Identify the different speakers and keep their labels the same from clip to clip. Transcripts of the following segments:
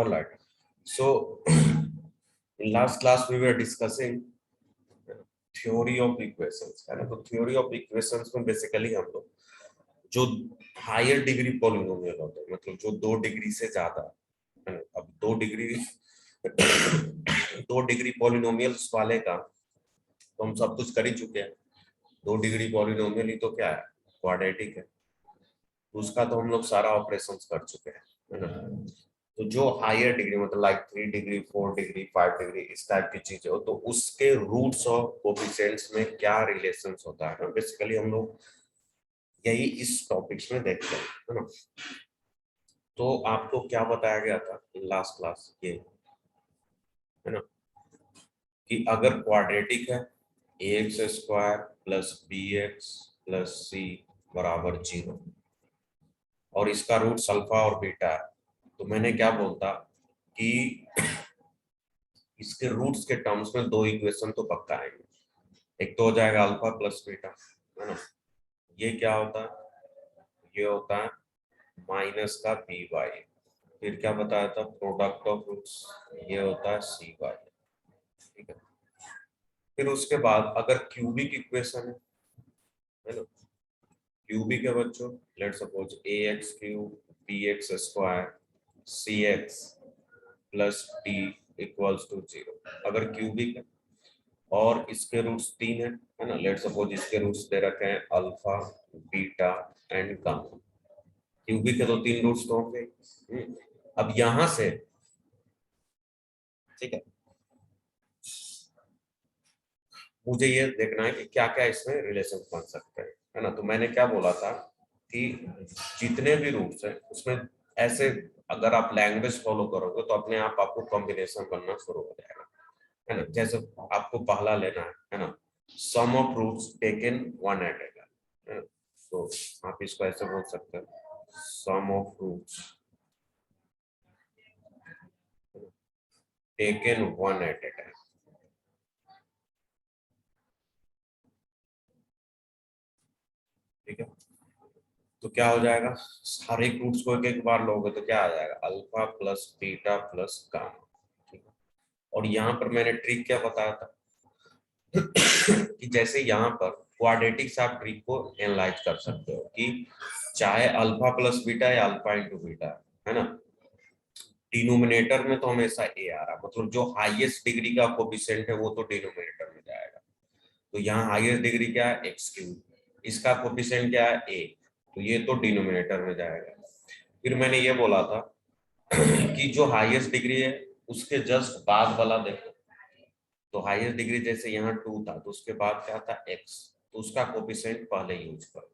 Speaker 1: all right. So in last class we were discussing theory of equations, है ना. तो theory of equations में basically हम लोग जो हायर डिग्री पॉलिनोमियल होते हैं, मतलब जो 2 डिग्री से ज्यादा है ना. अब 2 डिग्री पॉलिनोमियल्स वाले का तो हम सब कुछ कर ही चुके हैं. 2 डिग्री पॉलिनोमियल ही तो क्या है, क्वाड्रेटिक है. उसका तो हम लोग सारा ऑपरेशंस कर चुके हैं, है ना. तो जो हायर डिग्री मतलब लाइक 3 डिग्री 4 डिग्री 5 डिग्री इस टाइप की चीजें हो, तो उसके रूट्स और कोफिशिएंट्स में क्या रिलेशंस होता है ना, बेसिकली हम लोग यही इस टॉपिक्स में देखते हैं, है ना. तो आपको क्या बताया गया था लास्ट क्लास, ये है ना, कि अगर क्वाड्रेटिक है ax square plus bx plus c बराबर 0 और इसका रूट्स अल्फा और बीटा है, तो मैंने क्या बोलता कि इसके रूट्स के टर्म्स में 2 इक्वेशन तो पक्का आएंगे. एक तो हो जाएगा अल्फा प्लस बीटा, है ना. ये क्या होता है, ये होता है माइनस का बी बाई, फिर क्या बताया था, प्रोडक्ट ऑफ रूट्स, ये होता है सी बाई. ठीक है. फिर उसके बाद अगर क्यूबिक इक्वेशन है ना, क्यूबिक है बच्चों, let suppose ax cube bx square cx plus d equals to 0. अगर क्यूबिक है और इसके रूट्स 3 है ना, लेट सपोज इसके रूट्स दे रखे हैं alpha beta and gamma. Cubic है तो 3 रूट्स तो होंगे. अब यहां से ठीक है, मुझे ये देखना है कि क्या क्या इसमें रिलेशन बन सकते हैं, है ना. तो मैंने क्या बोला था कि जितने भी रूट्स हैं उसमें ऐसे अगर आप लैंग्वेज फॉलो करोगे तो अपने आप आपको कॉम्बिनेशन बनना शुरू हो जाएगा, है ना. जैसे आपको पहला लेना है ना, sum of roots taken one at a time. तो आप इसको ऐसे बोल सकते हैं, sum of roots taken one at a time. ठीक है. तो क्या हो जाएगा, हर एक रूट्स को एक एक बार लोगे तो क्या आ जाएगा, alpha plus beta plus gamma. ठीक है. और यहाँ पर मैंने ट्रिक क्या बताया था कि जैसे यहाँ पर क्वाड्रेटिक से आप ट्रिक को एनालाइज कर सकते हो कि चाहे अल्फा प्लस बीटा या अल्फा इंटू बीटा, है ना, डिनोमिनेटर में तो हमेशा ए आ रहा, मतलब जो हाईएस्ट डिग्री का कोफिशिएंट है वो तो डिनोमिनेटर में जाएगा. तो यहाँ हाईएस्ट डिग्री क्या है, एक्स क्यूब, इसका कोफिशिएंट क्या है, ए, तो ये तो डिनोमिनेटर में जाएगा. फिर मैंने ये बोला था कि जो हाईएस्ट डिग्री है उसके जस्ट बाद वाला देखो, तो हाईएस्ट डिग्री जैसे यहाँ 2 था तो उसके बाद क्या था, x, तो उसका कोफिशिएंट पहले यूज करो.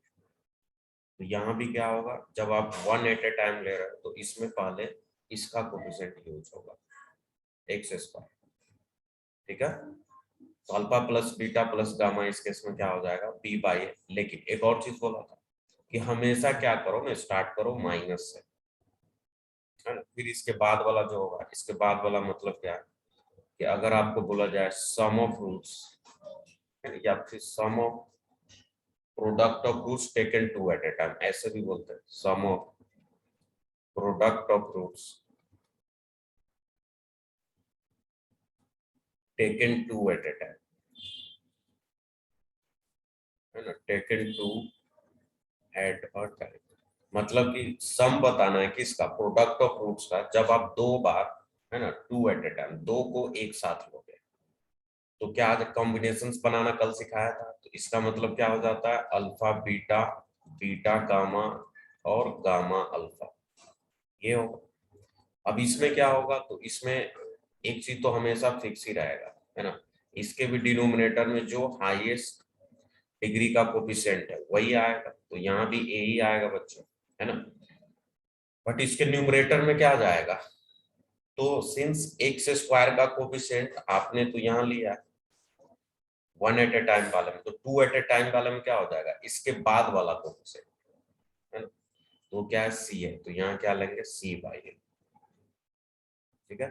Speaker 1: तो यहाँ भी क्या होगा, जब आप 1 एट ए टाइम ले रहे हो तो इसमें पहले इसका कोफिशिएंट यूज होगा, x स्क्वायर. ठीक है. तो alpha plus beta plus gamma इस केस में क्या हो जाएगा, b बाई ए. लेकिन एक और चीज बोला था कि हमेशा क्या करो ना, स्टार्ट करो माइनस से, है ना. फिर इसके बाद वाला जो होगा, इसके बाद वाला मतलब क्या है कि अगर आपको बोला जाए सम ऑफ रूट्स या फिर sum of product of roots taken 2 at a time, ऐसे भी बोलते हैं, sum of product of roots taken 2 at a time, है ना, टेकन 2 एट अ टाइम. मतलब कि सम बताना है कि इसका प्रोडक्ट ऑफ रूट्स का, जब आप 2 बार, है ना, 2 एट ए टाइम, 2 को एक साथ लोगे तो क्या कॉम्बिनेशंस बनाना कल सिखाया था, तो इसका मतलब क्या हो जाता है, अल्फा बीटा बीटा गामा और गामा अल्फा, ये होगा. अब इसमें क्या होगा, तो इसमें एक चीज तो हमेशा फिक्स ही रहेगा, है ना, इसके भी डिनोमिनेटर में जो हाईएस्ट डिग्री का कोफिशिएंट है वही आएगा, तो यहाँ भी ए ही आएगा बच्चों, है ना. बट इसके न्यूमरेटर में क्या जाएगा, तो सिंस एक्स स्क्वायर का कोफिशिएंट आपने तो यहाँ लिया है 1 एट ए टाइम वाले में, तो 2 एट ए टाइम वाले में क्या हो जाएगा, इसके बाद वाला कोफिशिएंट, है ना, तो क्या है, सी है, तो यहाँ क्या लेंगे, सी बाई ए. ठीक है.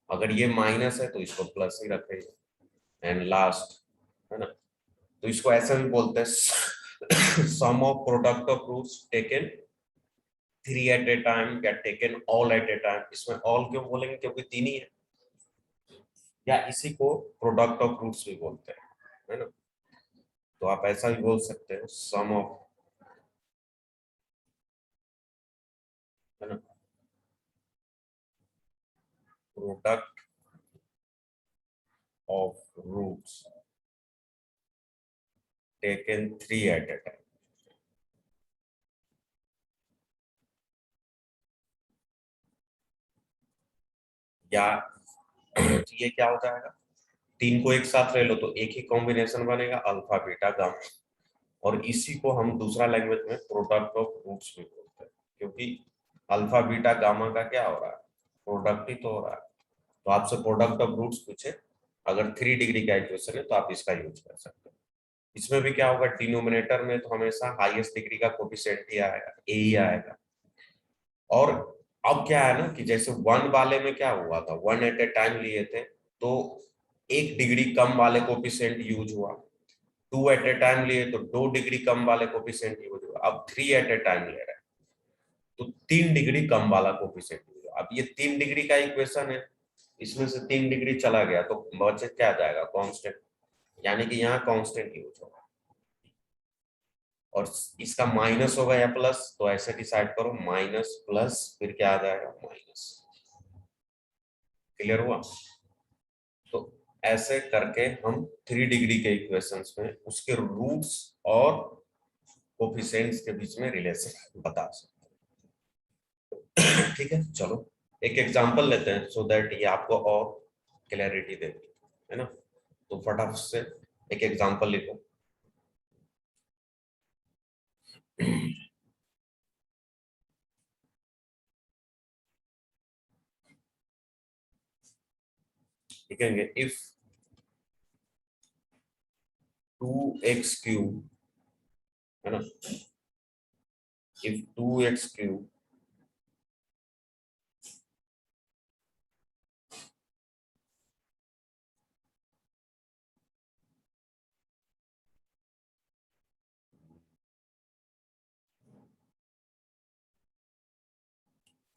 Speaker 1: अगर ये माइनस है तो इसको प्लस ही रखेंगे. एंड लास्ट, है ना, तो इसको ऐसे भी बोलते हैं sum of product of roots taken three at a time या taken all at a time. इसमें ऑल क्यों बोलेंगे, क्योंकि तीन ही है। या इसी को प्रोडक्ट ऑफ रूट्स भी बोलते हैं, है ना। तो आप ऐसा भी बोल सकते हैं, सम ऑफ, है ना, product of roots taken three at a time. या ये क्या हो जाएगा, तीन को एक साथ ले लो तो एक ही कॉम्बिनेशन बनेगा, अल्फा बीटा गामा। और इसी को हम दूसरा लैंग्वेज में प्रोडक्ट ऑफ रूट्स भी बोलते हैं, क्योंकि अल्फा बीटा गामा का क्या हो रहा है, प्रोडक्ट ही तो हो रहा है। तो आपसे प्रोडक्ट ऑफ रूट्स पूछे, अगर 3 डिग्री का इक्वेशन है तो आप इसका यूज कर सकते हो। इसमें भी क्या होगा, डिनोमिनेटर में तो हमेशा हाईएस्ट डिग्री का कोफिशिएंट ही आएगा, ए ही आएगा। और अब क्या है ना कि जैसे वन वाले में क्या हुआ था, वन एट ए टाइम लिए थे तो 1 डिग्री कम वाले कोफिशिएंट यूज हुआ। टू एट ए टाइम लिए तो 2 डिग्री कम वाले कोफिशिएंट यूज हुआ। अब थ्री एट ए टाइम ले रहे हैं तो 3 डिग्री कम वाला कोफिशिएंट यूज हुआ। अब ये 3 डिग्री का इक्वेशन है, इसमें से 3 डिग्री चला गया तो बचे क्या जाएगा, कांस्टेंट। यानी कि यहाँ कांस्टेंट यूज होगा। और इसका माइनस होगा या प्लस, तो ऐसे डिसाइड करो, माइनस प्लस फिर क्या आ जाएगा, माइनस। क्लियर हुआ। तो ऐसे करके हम 3 डिग्री के इक्वेशंस में उसके रूट्स और कोफिशिएंट्स के बीच में रिलेशन बता सकते हैं। ठीक है, चलो एक एग्जांपल लेते हैं सो दैट ये आपको और क्लैरिटी देगी, है ना। तो फटाफट से एक एग्जांपल लिखो। लिखेंगे इफ 2x³ है ना, if 2x³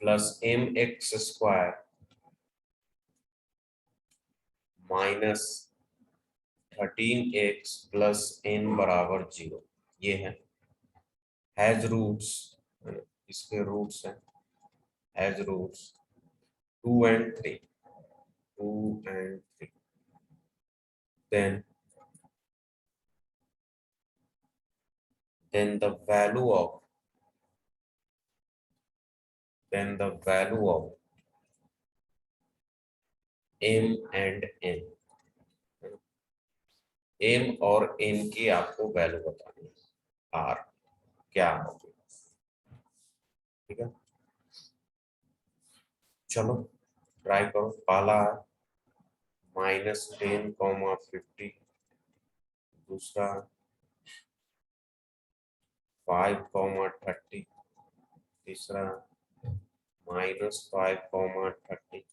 Speaker 1: plus mx² minus 13x plus n बराबर 0, ये हैज रूट्स, इसके रूट्स हैं, has roots 2 and 3, 2 and 3, then then the value of then the value of m and n, m और n की आपको value बतानी है, r क्या होगी। ठीक है, चलो ट्राई करो। पहला है -10,50, दूसरा 5,30, तीसरा -5,30,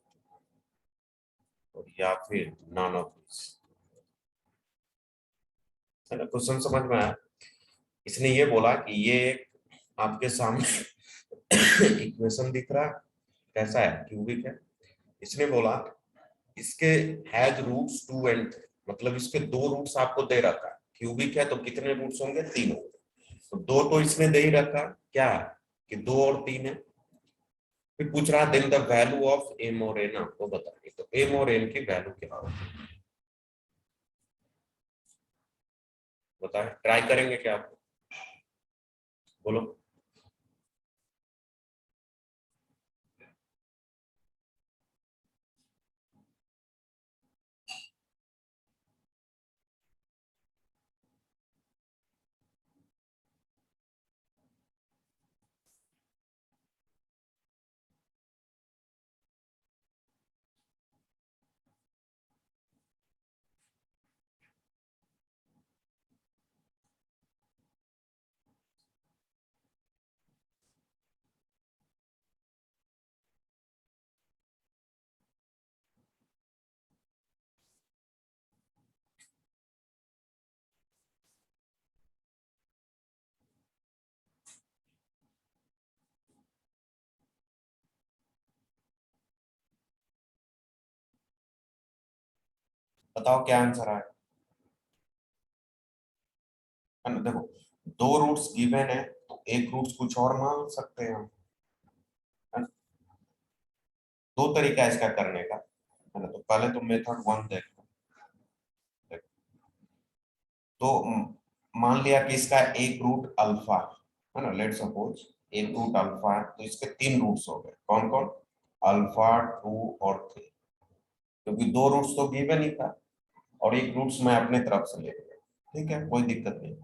Speaker 1: और या फिर नॉन ऑफ दिस। है ना, क्वेश्चन समझ में आया। इसने ये बोला कि ये एक आपके सामने इक्वेशन दिख रहा है, कैसा है, क्यूबिक है। इसने बोला इसके हैज रूट्स 2 and 3, मतलब इसके दो रूट्स आपको दे रखा है। क्यूबिक है तो कितने रूट्स होंगे, 3 होंगे। तो दो तो इसने दे ही रखा, क्या है कि 2 और 3 है। फिर पूछ रहा then the value of M और एन आपको बतानी, तो एम और एन की वैल्यू क्या होगी बताए, ट्राई करेंगे क्या आप, बोलो। बताओ क्या आंसर आया। है ना, देखो दो रूट्स गिवन है तो एक रूट्स कुछ और मान सकते हैं हम। है ना? दो तरीका है इसका करने का। है ना, तो पहले तो मेथड वन देखो। देखो, तो मान लिया कि इसका एक रूट अल्फा है ना, लेट सपोज एक रूट अल्फा है, तो इसके तीन रूट्स हो गए, कौन कौन, अल्फा, टू और थ्री, क्योंकि दो रूट्स तो गिवन ही था और एक रूट्स मैं अपने तरफ से ले लिया। ठीक है, कोई दिक्कत नहीं।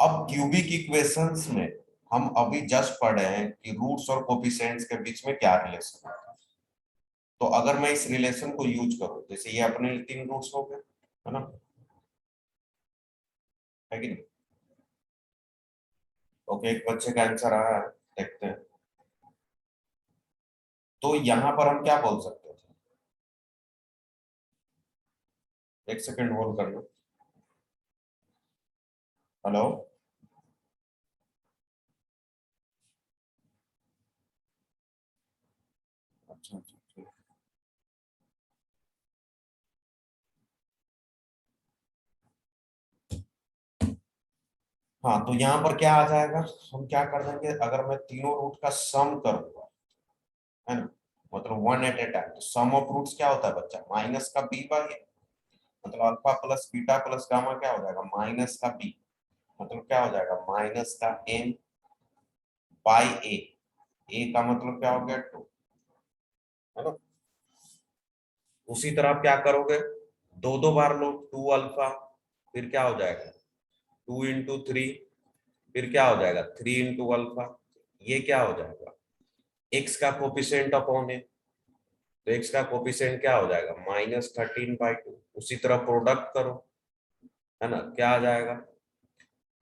Speaker 1: अब क्यूबिक इक्वेशंस में हम अभी जस्ट पढ़े हैं कि रूट्स और कोफिशिएंट्स के बीच में क्या रिलेशन है। तो अगर मैं इस रिलेशन को यूज करूं, जैसे ये अपने तीन रूट्स हो गए, है ना, है कि नहीं। ओके, एक बच्चे का आंसर आया है, देखते हैं। तो यहां पर हम क्या बोल सकते थे, एक सेकंड होल्ड करना। हेलो। अच्छा अच्छा ठीक। हाँ, तो यहाँ पर क्या आ जाएगा, हम क्या कर देंगे, अगर मैं तीनों रूट का सम करूंगा, है ना, मतलब वन एट ए टाइम, तो सम ऑफ रूट्स क्या होता है बच्चा, माइनस का बी बाई ए, मतलब alpha plus beta plus gamma क्या हो जाएगा, माइनस का बी, मतलब क्या हो जाएगा, माइनस का एन बाई ए का मतलब क्या हो गया, टू, है ना। उसी तरह आप क्या करोगे, दो दो बार लो, टू अल्फा, फिर क्या हो जाएगा, टू इंटू थ्री, फिर क्या हो जाएगा, थ्री इंटू अल्फा, ये क्या हो जाएगा, एक्स का कोफिशिएंट अपॉन है, तो एक्स का कोफिशिएंट क्या हो जाएगा, -13/2। उसी तरह प्रोडक्ट करो, है ना, क्या आ जाएगा,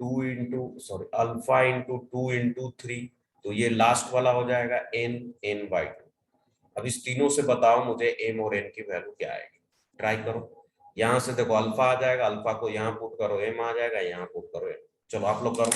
Speaker 1: two into sorry alpha into two into three, तो ये लास्ट वाला हो जाएगा n/2। अब इस तीनों से बताओ मुझे m और n की वैल्यू क्या आएगी, ट्राई करो। यहां से देखो अल्फा आ जाएगा, अल्फा को यहाँ पुट करो, m आ जाएगा, यहाँ पुट करो m। चलो आप लोग करो।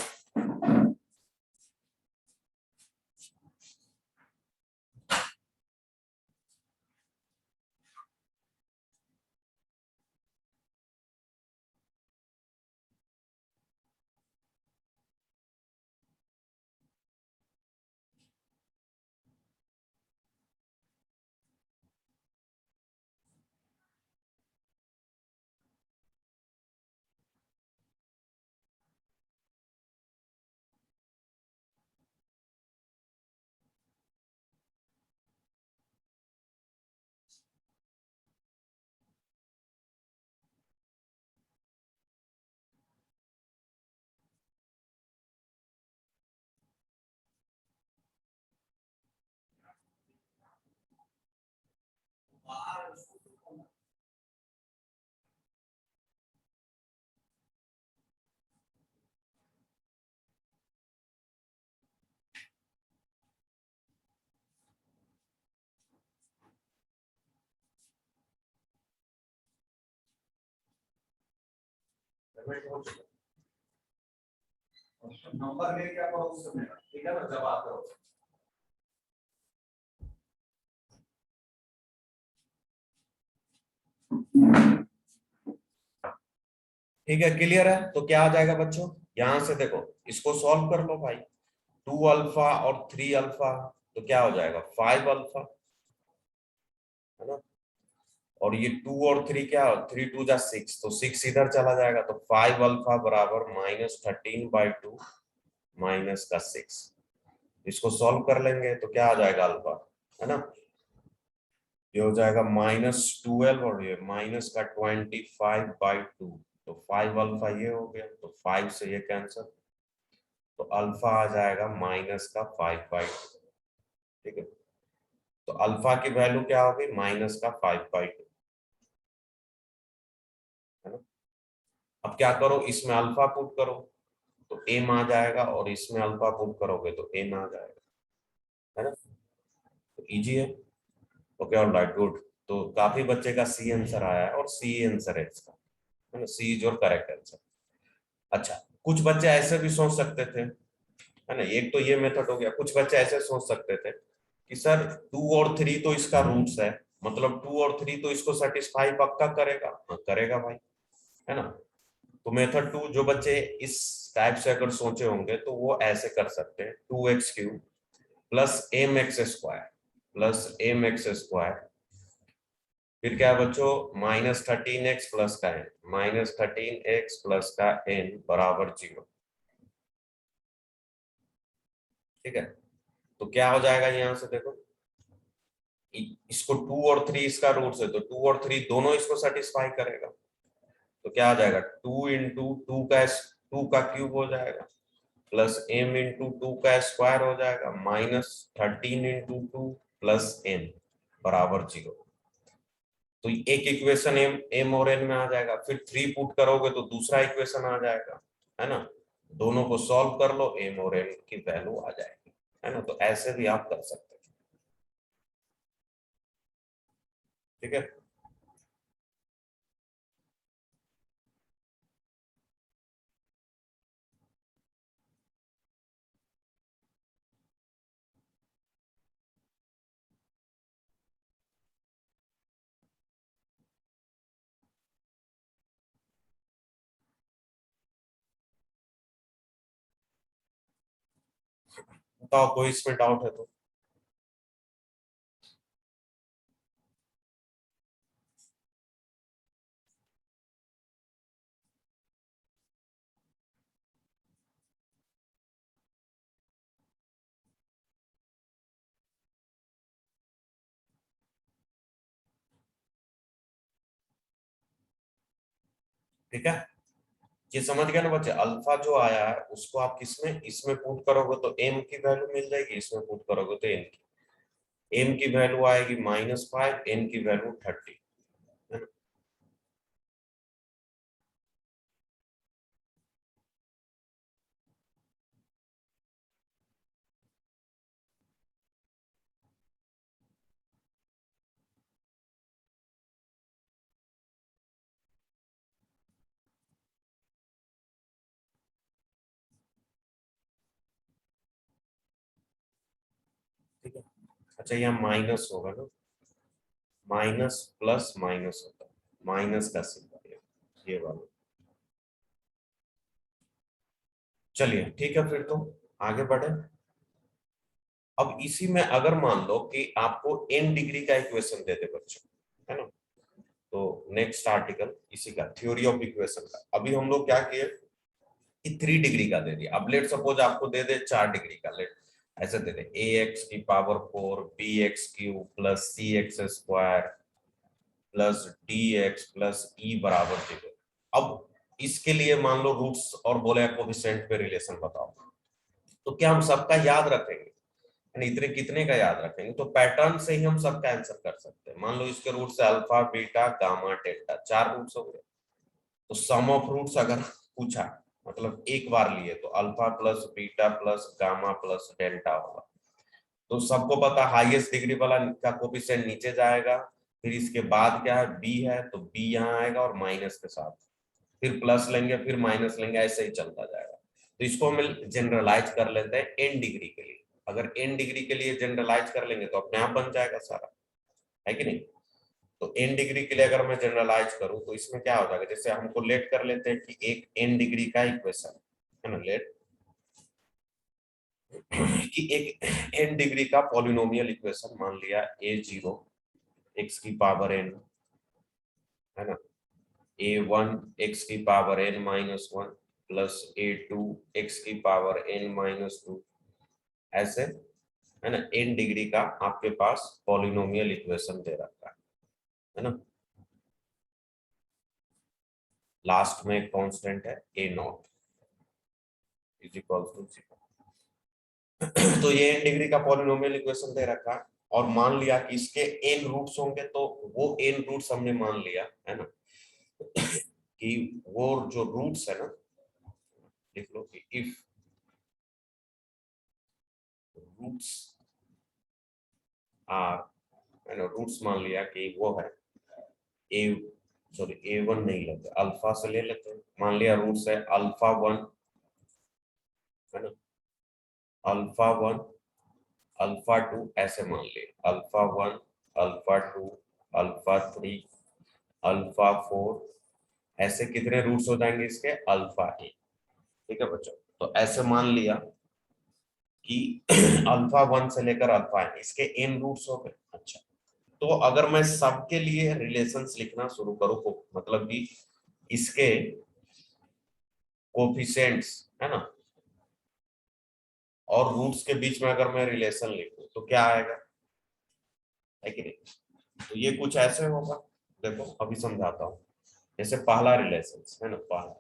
Speaker 1: नंबर लेके आप उस समय, ठीक है ना, जब आते हो। ठीक है, क्लियर है, तो क्या आ जाएगा बच्चों, यहां से देखो इसको सॉल्व कर लो भाई, टू अल्फा और थ्री अल्फा, तो क्या हो जाएगा, फाइव अल्फा, है ना, और ये टू और थ्री क्या, थ्री टू जा सिक्स, तो सिक्स इधर चला जाएगा, तो फाइव अल्फा बराबर -13/2 माइनस का सिक्स। इसको सॉल्व कर लेंगे तो क्या आ जाएगा अल्फा, है ना, ये हो जाएगा -12 और ये -25/2, तो फाइव अल्फा ये हो गया, तो फाइव से ये कैंसिल, तो अल्फा आ जाएगा -5/2। ठीक है, तो अल्फा की वैल्यू क्या होगी, -5/2, है ना। अब क्या करो, इसमें अल्फा पुट करो तो एम आ जाएगा, और इसमें अल्फा पुट करोगे तो एन आ जाएगा, है ना, तो इजी है। Okay, all right, good. तो काफी बच्चे का सी आंसर आया है, और सी आंसर है इसका, है ना, सी इज योर करेक्ट आंसर। अच्छा, कुछ बच्चे ऐसे भी सोच सकते थे, है ना, एक तो ये मेथड हो गया, कुछ बच्चे ऐसे सोच सकते थे कि सर टू और थ्री तो इसका रूट्स है, मतलब 2 और 3 तो इसको सेटिस्फाई पक्का करेगा, हाँ करेगा भाई, है ना। तो मेथड 2 जो बच्चे इस टाइप से अगर सोचे होंगे तो वो ऐसे कर सकते हैं, 2x³ plus mx² plus mx², फिर क्या है बच्चों, -13x प्लस का n, -13x प्लस का n बराबर 0। ठीक है, तो क्या हो जाएगा यहाँ से देखो, इसको 2 और 3 इसका रूट्स है, तो 2 और 3 दोनों इसको सेटिस्फाई करेगा, तो क्या आ जाएगा 2 इंटू टू का क्यूब हो जाएगा, प्लस m इंटू 2 का स्क्वायर हो जाएगा, -13 इंटू 2 प्लस n बराबर 0। तो एक इक्वेशन m और n में आ जाएगा, फिर 3 पुट करोगे तो दूसरा इक्वेशन आ जाएगा, है ना। दोनों को सॉल्व कर लो, m और n की वैल्यू आ जाएगी, है ना। तो ऐसे भी आप कर सकते हैं। ठीक है, बताओ कोई इसमें डाउट है तो। ठीक है, ये समझ गए ना बच्चे, अल्फा जो आया है उसको आप किसमें, इसमें पुट करोगे तो m की वैल्यू मिल जाएगी, इसमें पुट करोगे तो n की वैल्यू आएगी -5, n की वैल्यू 30, है ना। ठीक है, अच्छा यहाँ माइनस होगा ना, माइनस प्लस माइनस होता है, माइनस का सिंबल ये वाला। चलिए ठीक है, फिर तो आगे बढ़े। अब इसी में अगर मान लो कि आपको n डिग्री का इक्वेशन दे दे बच्चों, है ना, तो नेक्स्ट आर्टिकल इसी का थ्योरी ऑफ इक्वेशन का, अभी हम लोग क्या किए कि 3 डिग्री का दे दिया, अब लेट सपोज आपको दे दे 4 डिग्री का, लेट ऐसे दे दे ax की power 4 bx³ plus cx² plus dx plus e बराबर 0। अब इसके लिए मान लो रूट्स और बोले कोफिशिएंट पे रिलेशन बताओ, तो क्या हम सबका याद रखेंगे, यानी इतने कितने का याद रखेंगे, तो पैटर्न से ही हम सबका आंसर कर सकते हैं। मान लो इसके रूट्स है alpha beta gamma delta, 4 roots हो गए, तो सम ऑफ रूट्स अगर पूछा, मतलब एक बार लिए तो alpha plus beta plus gamma plus delta होगा। तो सबको पता हाईएस्ट डिग्री वाला का कोफिशिएंट नीचे जाएगा, फिर इसके बाद क्या है बी है, तो बी यहाँ आएगा और माइनस के साथ, फिर प्लस लेंगे फिर माइनस लेंगे, ऐसे ही चलता जाएगा। तो इसको हम जनरलाइज कर लेते हैं एन डिग्री के लिए, अगर एन डिग्री के लिए जनरलाइज कर लेंगे तो अपने आप बन जाएगा सारा, है कि नहीं। तो एन डिग्री के लिए अगर मैं जनरलाइज करूं तो इसमें क्या हो जाएगा, जैसे हमको लेट कर लेते हैं कि एक एन डिग्री का इक्वेशन है ना, लेट कि एक एन डिग्री का पॉलिनोमियल इक्वेशन मान लिया a0 x की पावर n, है ना, a1 x की power n-1 plus a2 x की पावर n-2, ऐसे, है ना, n डिग्री का आपके पास पॉलिनोमियल इक्वेशन दे रखा है ना। लास्ट में एक कांस्टेंट है a0 इज इक्वल टू 0। तो ये n डिग्री का पॉलिनोमियल इक्वेशन दे रखा है, और मान लिया कि इसके n रूट्स होंगे, तो वो n रूट्स हमने मान लिया, है ना, कि वो जो रूट्स है ना, लिख लो कि इफ रूट्स आर, है ना, रूट्स मान लिया कि वो है ए, सॉरी a1 नहीं लेते, अल्फा से ले लेते हैं, मान लिया रूट्स है अल्फा 1, है ना, अल्फा 1 अल्फा 2, ऐसे मान लिया अल्फा 1 अल्फा 2 अल्फा 3, अल्फा 4, ऐसे कितने रूट्स हो जाएंगे इसके? अल्फा ए। ठीक है बच्चों, तो ऐसे मान लिया कि अल्फा 1 से लेकर अल्फा एन, इसके एन रूट्स हो गए। अच्छा, तो अगर मैं सबके लिए रिलेशंस लिखना शुरू करूं, मतलब कि इसके कोफिशिएंट्स, है ना, और रूट्स के बीच में अगर मैं रिलेशन लिखूं तो क्या आएगा, है कि नहीं? तो ये कुछ ऐसे होगा, देखो अभी समझाता हूँ। जैसे पहला रिलेशन है ना, पहला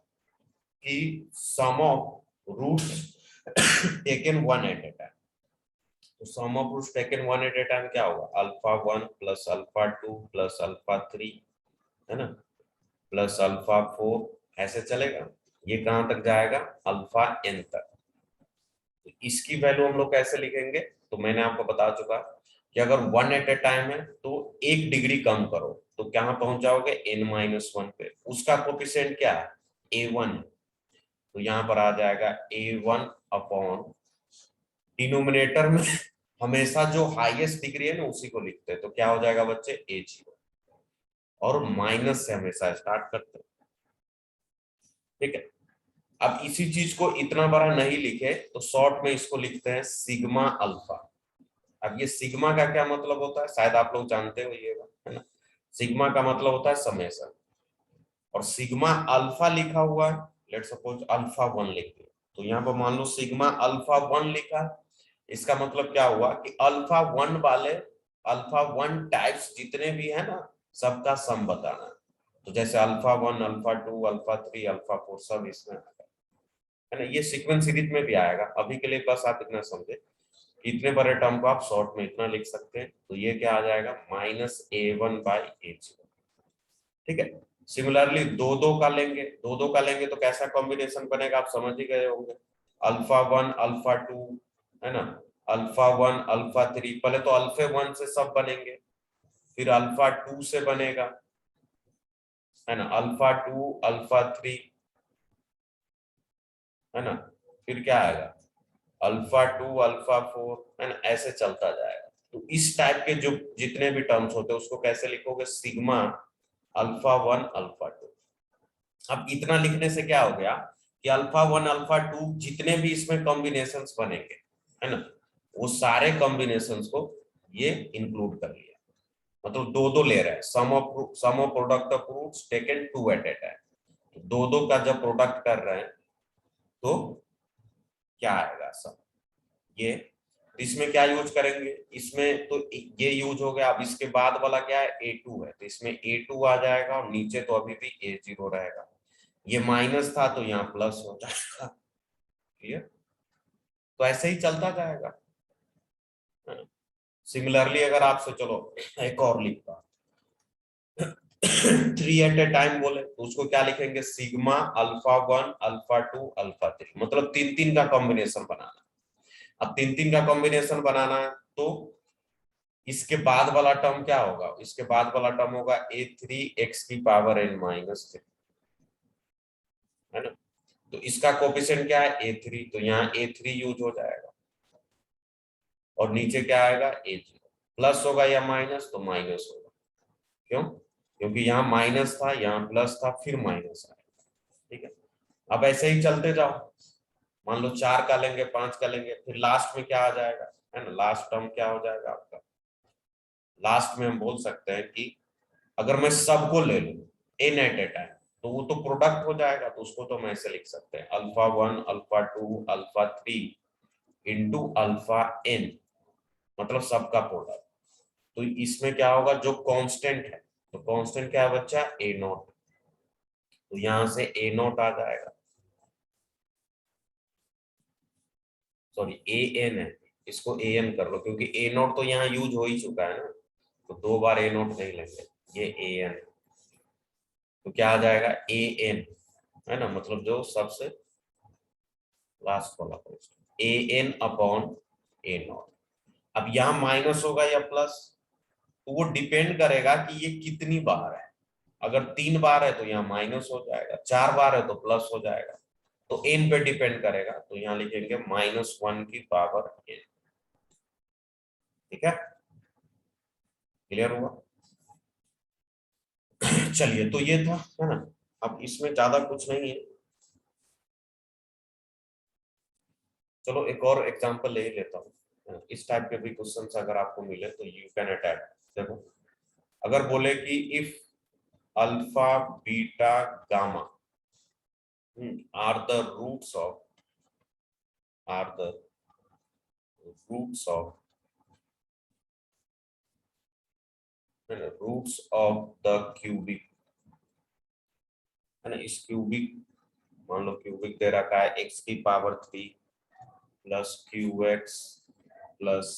Speaker 1: कि sum of roots taken one at a time. तो sum of roots taken one at a time क्या होगा? Alpha 1 plus alpha 2 plus alpha 3, है ना, प्लस अल्फा 4, ऐसे चलेगा। ये कहां तक जाएगा? अल्फा एन तक। तो इसकी वैल्यू हम लोग कैसे लिखेंगे? तो मैंने आपको बता चुका कि अगर वन एट ए टाइम है तो एक डिग्री कम करो तो कहां पहुंच जाओगे? n-1 पे। उसका कोफिशिएंट क्या है? a1। तो यहां पर आ जाएगा a1 अपॉन, डिनोमिनेटर में हमेशा जो हाईएस्ट डिग्री है ना उसी को लिखते हैं, तो क्या हो जाएगा बच्चे? a0। और माइनस से हमेशा स्टार्ट करते हैं। ठीक है, अब इसी चीज को इतना बड़ा नहीं लिखे तो शॉर्ट में इसको लिखते हैं सिग्मा अल्फा। अब ये सिग्मा का क्या मतलब होता है, शायद आप लोग जानते हो ये बात, है ना। सिग्मा का मतलब होता है समेशन, और सिग्मा अल्फा लिखा हुआ है, लेट सपोज अल्फा 1 लिख दिया, तो यहाँ पर मान लो सिग्मा अल्फा 1 लिखा है। इसका मतलब क्या हुआ कि अल्फा 1 वाले, अल्फा 1 टाइप्स जितने भी है ना, सबका सम बताना है। तो जैसे अल्फा 1, अल्फा 2, अल्फा 3, अल्फा 4 सब इसमें आएगा, है ना। ये सीक्वेंस सीरीज में भी आएगा। अभी के लिए बस आप इतना समझे कि इतने बड़े टर्म को आप शॉर्ट में इतना लिख सकते हैं। तो ये क्या आ जाएगा? -a1/a0। ठीक है, सिमिलरली दो दो का लेंगे, दो दो का लेंगे तो कैसा कॉम्बिनेशन बनेगा, आप समझ ही गए होंगे। अल्फा 1 अल्फा 2, है ना, अल्फा 1 अल्फा 3। पहले तो अल्फा 1 से सब बनेंगे, फिर अल्फा 2 से बनेगा, है ना, अल्फा 2 अल्फा 3, है ना, फिर क्या आएगा? अल्फा 2 अल्फा 4, है ना, ऐसे चलता जाएगा। तो इस टाइप के जो जितने भी टर्म्स होते हैं उसको कैसे लिखोगे? Sigma alpha 1 alpha 2। अब इतना लिखने से क्या हो गया कि अल्फा 1 अल्फा 2 जितने भी इसमें कॉम्बिनेशंस बनेंगे, है ना, वो सारे कॉम्बिनेशंस को ये इंक्लूड कर लिया। मतलब दो दो ले रहे हैं, sum of product of roots taken two at a time. दो दो का जब प्रोडक्ट कर रहे हैं तो क्या आएगा? सब ये, तो इसमें क्या यूज करेंगे? इसमें तो ये यूज हो गया। अब इसके बाद वाला क्या है? a2 है, तो इसमें a2 आ जाएगा, और नीचे तो अभी भी a0 रहेगा। ये माइनस था तो यहाँ प्लस हो जाएगा। क्लियर? तो ऐसे ही चलता जाएगा। सिमिलरली अगर आपसे, चलो एक और लिखता, 3 एट ए टाइम बोले तो उसको क्या लिखेंगे? Sigma alpha 1 alpha 2 alpha 3। मतलब तीन तीन का कॉम्बिनेशन बनाना। अब तीन तीन का कॉम्बिनेशन बनाना है तो इसके बाद वाला टर्म क्या होगा? इसके बाद वाला टर्म होगा a3x⁻n-3, है ना। तो इसका कोफिशिएंट क्या है? a3, तो यहाँ a3 यूज हो जाएगा, और नीचे क्या आएगा? a0। प्लस होगा या माइनस? तो माइनस होगा। क्यों? क्योंकि यहाँ माइनस था, यहाँ प्लस था, फिर माइनस आएगा। ठीक है, अब ऐसे ही चलते जाओ। मान लो 4 का लेंगे, 5 का लेंगे, फिर लास्ट में क्या आ जाएगा, है ना, लास्ट टर्म क्या हो जाएगा आपका? लास्ट में हम बोल सकते हैं कि अगर मैं सबको ले लूं एन एट ए टाइम तो वो तो प्रोडक्ट हो जाएगा। तो उसको तो मैं ऐसे लिख सकते हैं, alpha 1 alpha 2 alpha 3 into alpha N, मतलब सबका प्रोडक्ट। तो इसमें क्या होगा? जो कांस्टेंट है, तो कांस्टेंट क्या है बच्चा? ए नॉट। तो यहां से ए नॉट आ जाएगा, सॉरी ए एन है, इसको ए एन कर लो, क्योंकि ए नॉट तो यहाँ यूज हो ही चुका है ना, तो दो बार ए नॉट नहीं लेंगे। ये ए एन, तो क्या आ जाएगा? ए एन, है ना, मतलब जो सबसे लास्ट वाला post, A N upon A nought. अब यहाँ माइनस होगा या प्लस, तो वो डिपेंड करेगा कि ये कितनी बार है। अगर 3 बार है तो यहाँ माइनस हो जाएगा, 4 बार है तो प्लस हो जाएगा। तो एन पे डिपेंड करेगा, तो यहाँ लिखेंगे -1 की पावर एन। ठीक है, क्लियर हुआ? चलिए, तो ये था, है ना। अब इसमें ज्यादा कुछ नहीं है। चलो एक और एग्जांपल ले ही लेता हूँ। इस टाइप के भी क्वेश्चंस अगर आपको मिले तो यू कैन अटैक। देखो, अगर बोले कि if alpha beta gamma are the roots of are the roots of roots of the cubic, है ना। इस क्यूबिक, मान लो क्यूबिक दे रखा है x की power 3 plus Q x plus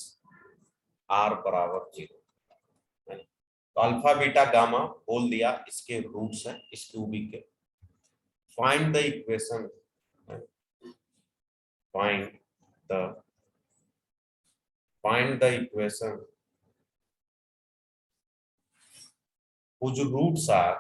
Speaker 1: are बराबर 0, है ना। तो अल्फा बीटा गामा बोल दिया, इसके रूट्स है इस क्यूबिक के। Find the equation, find the find the equation whose roots are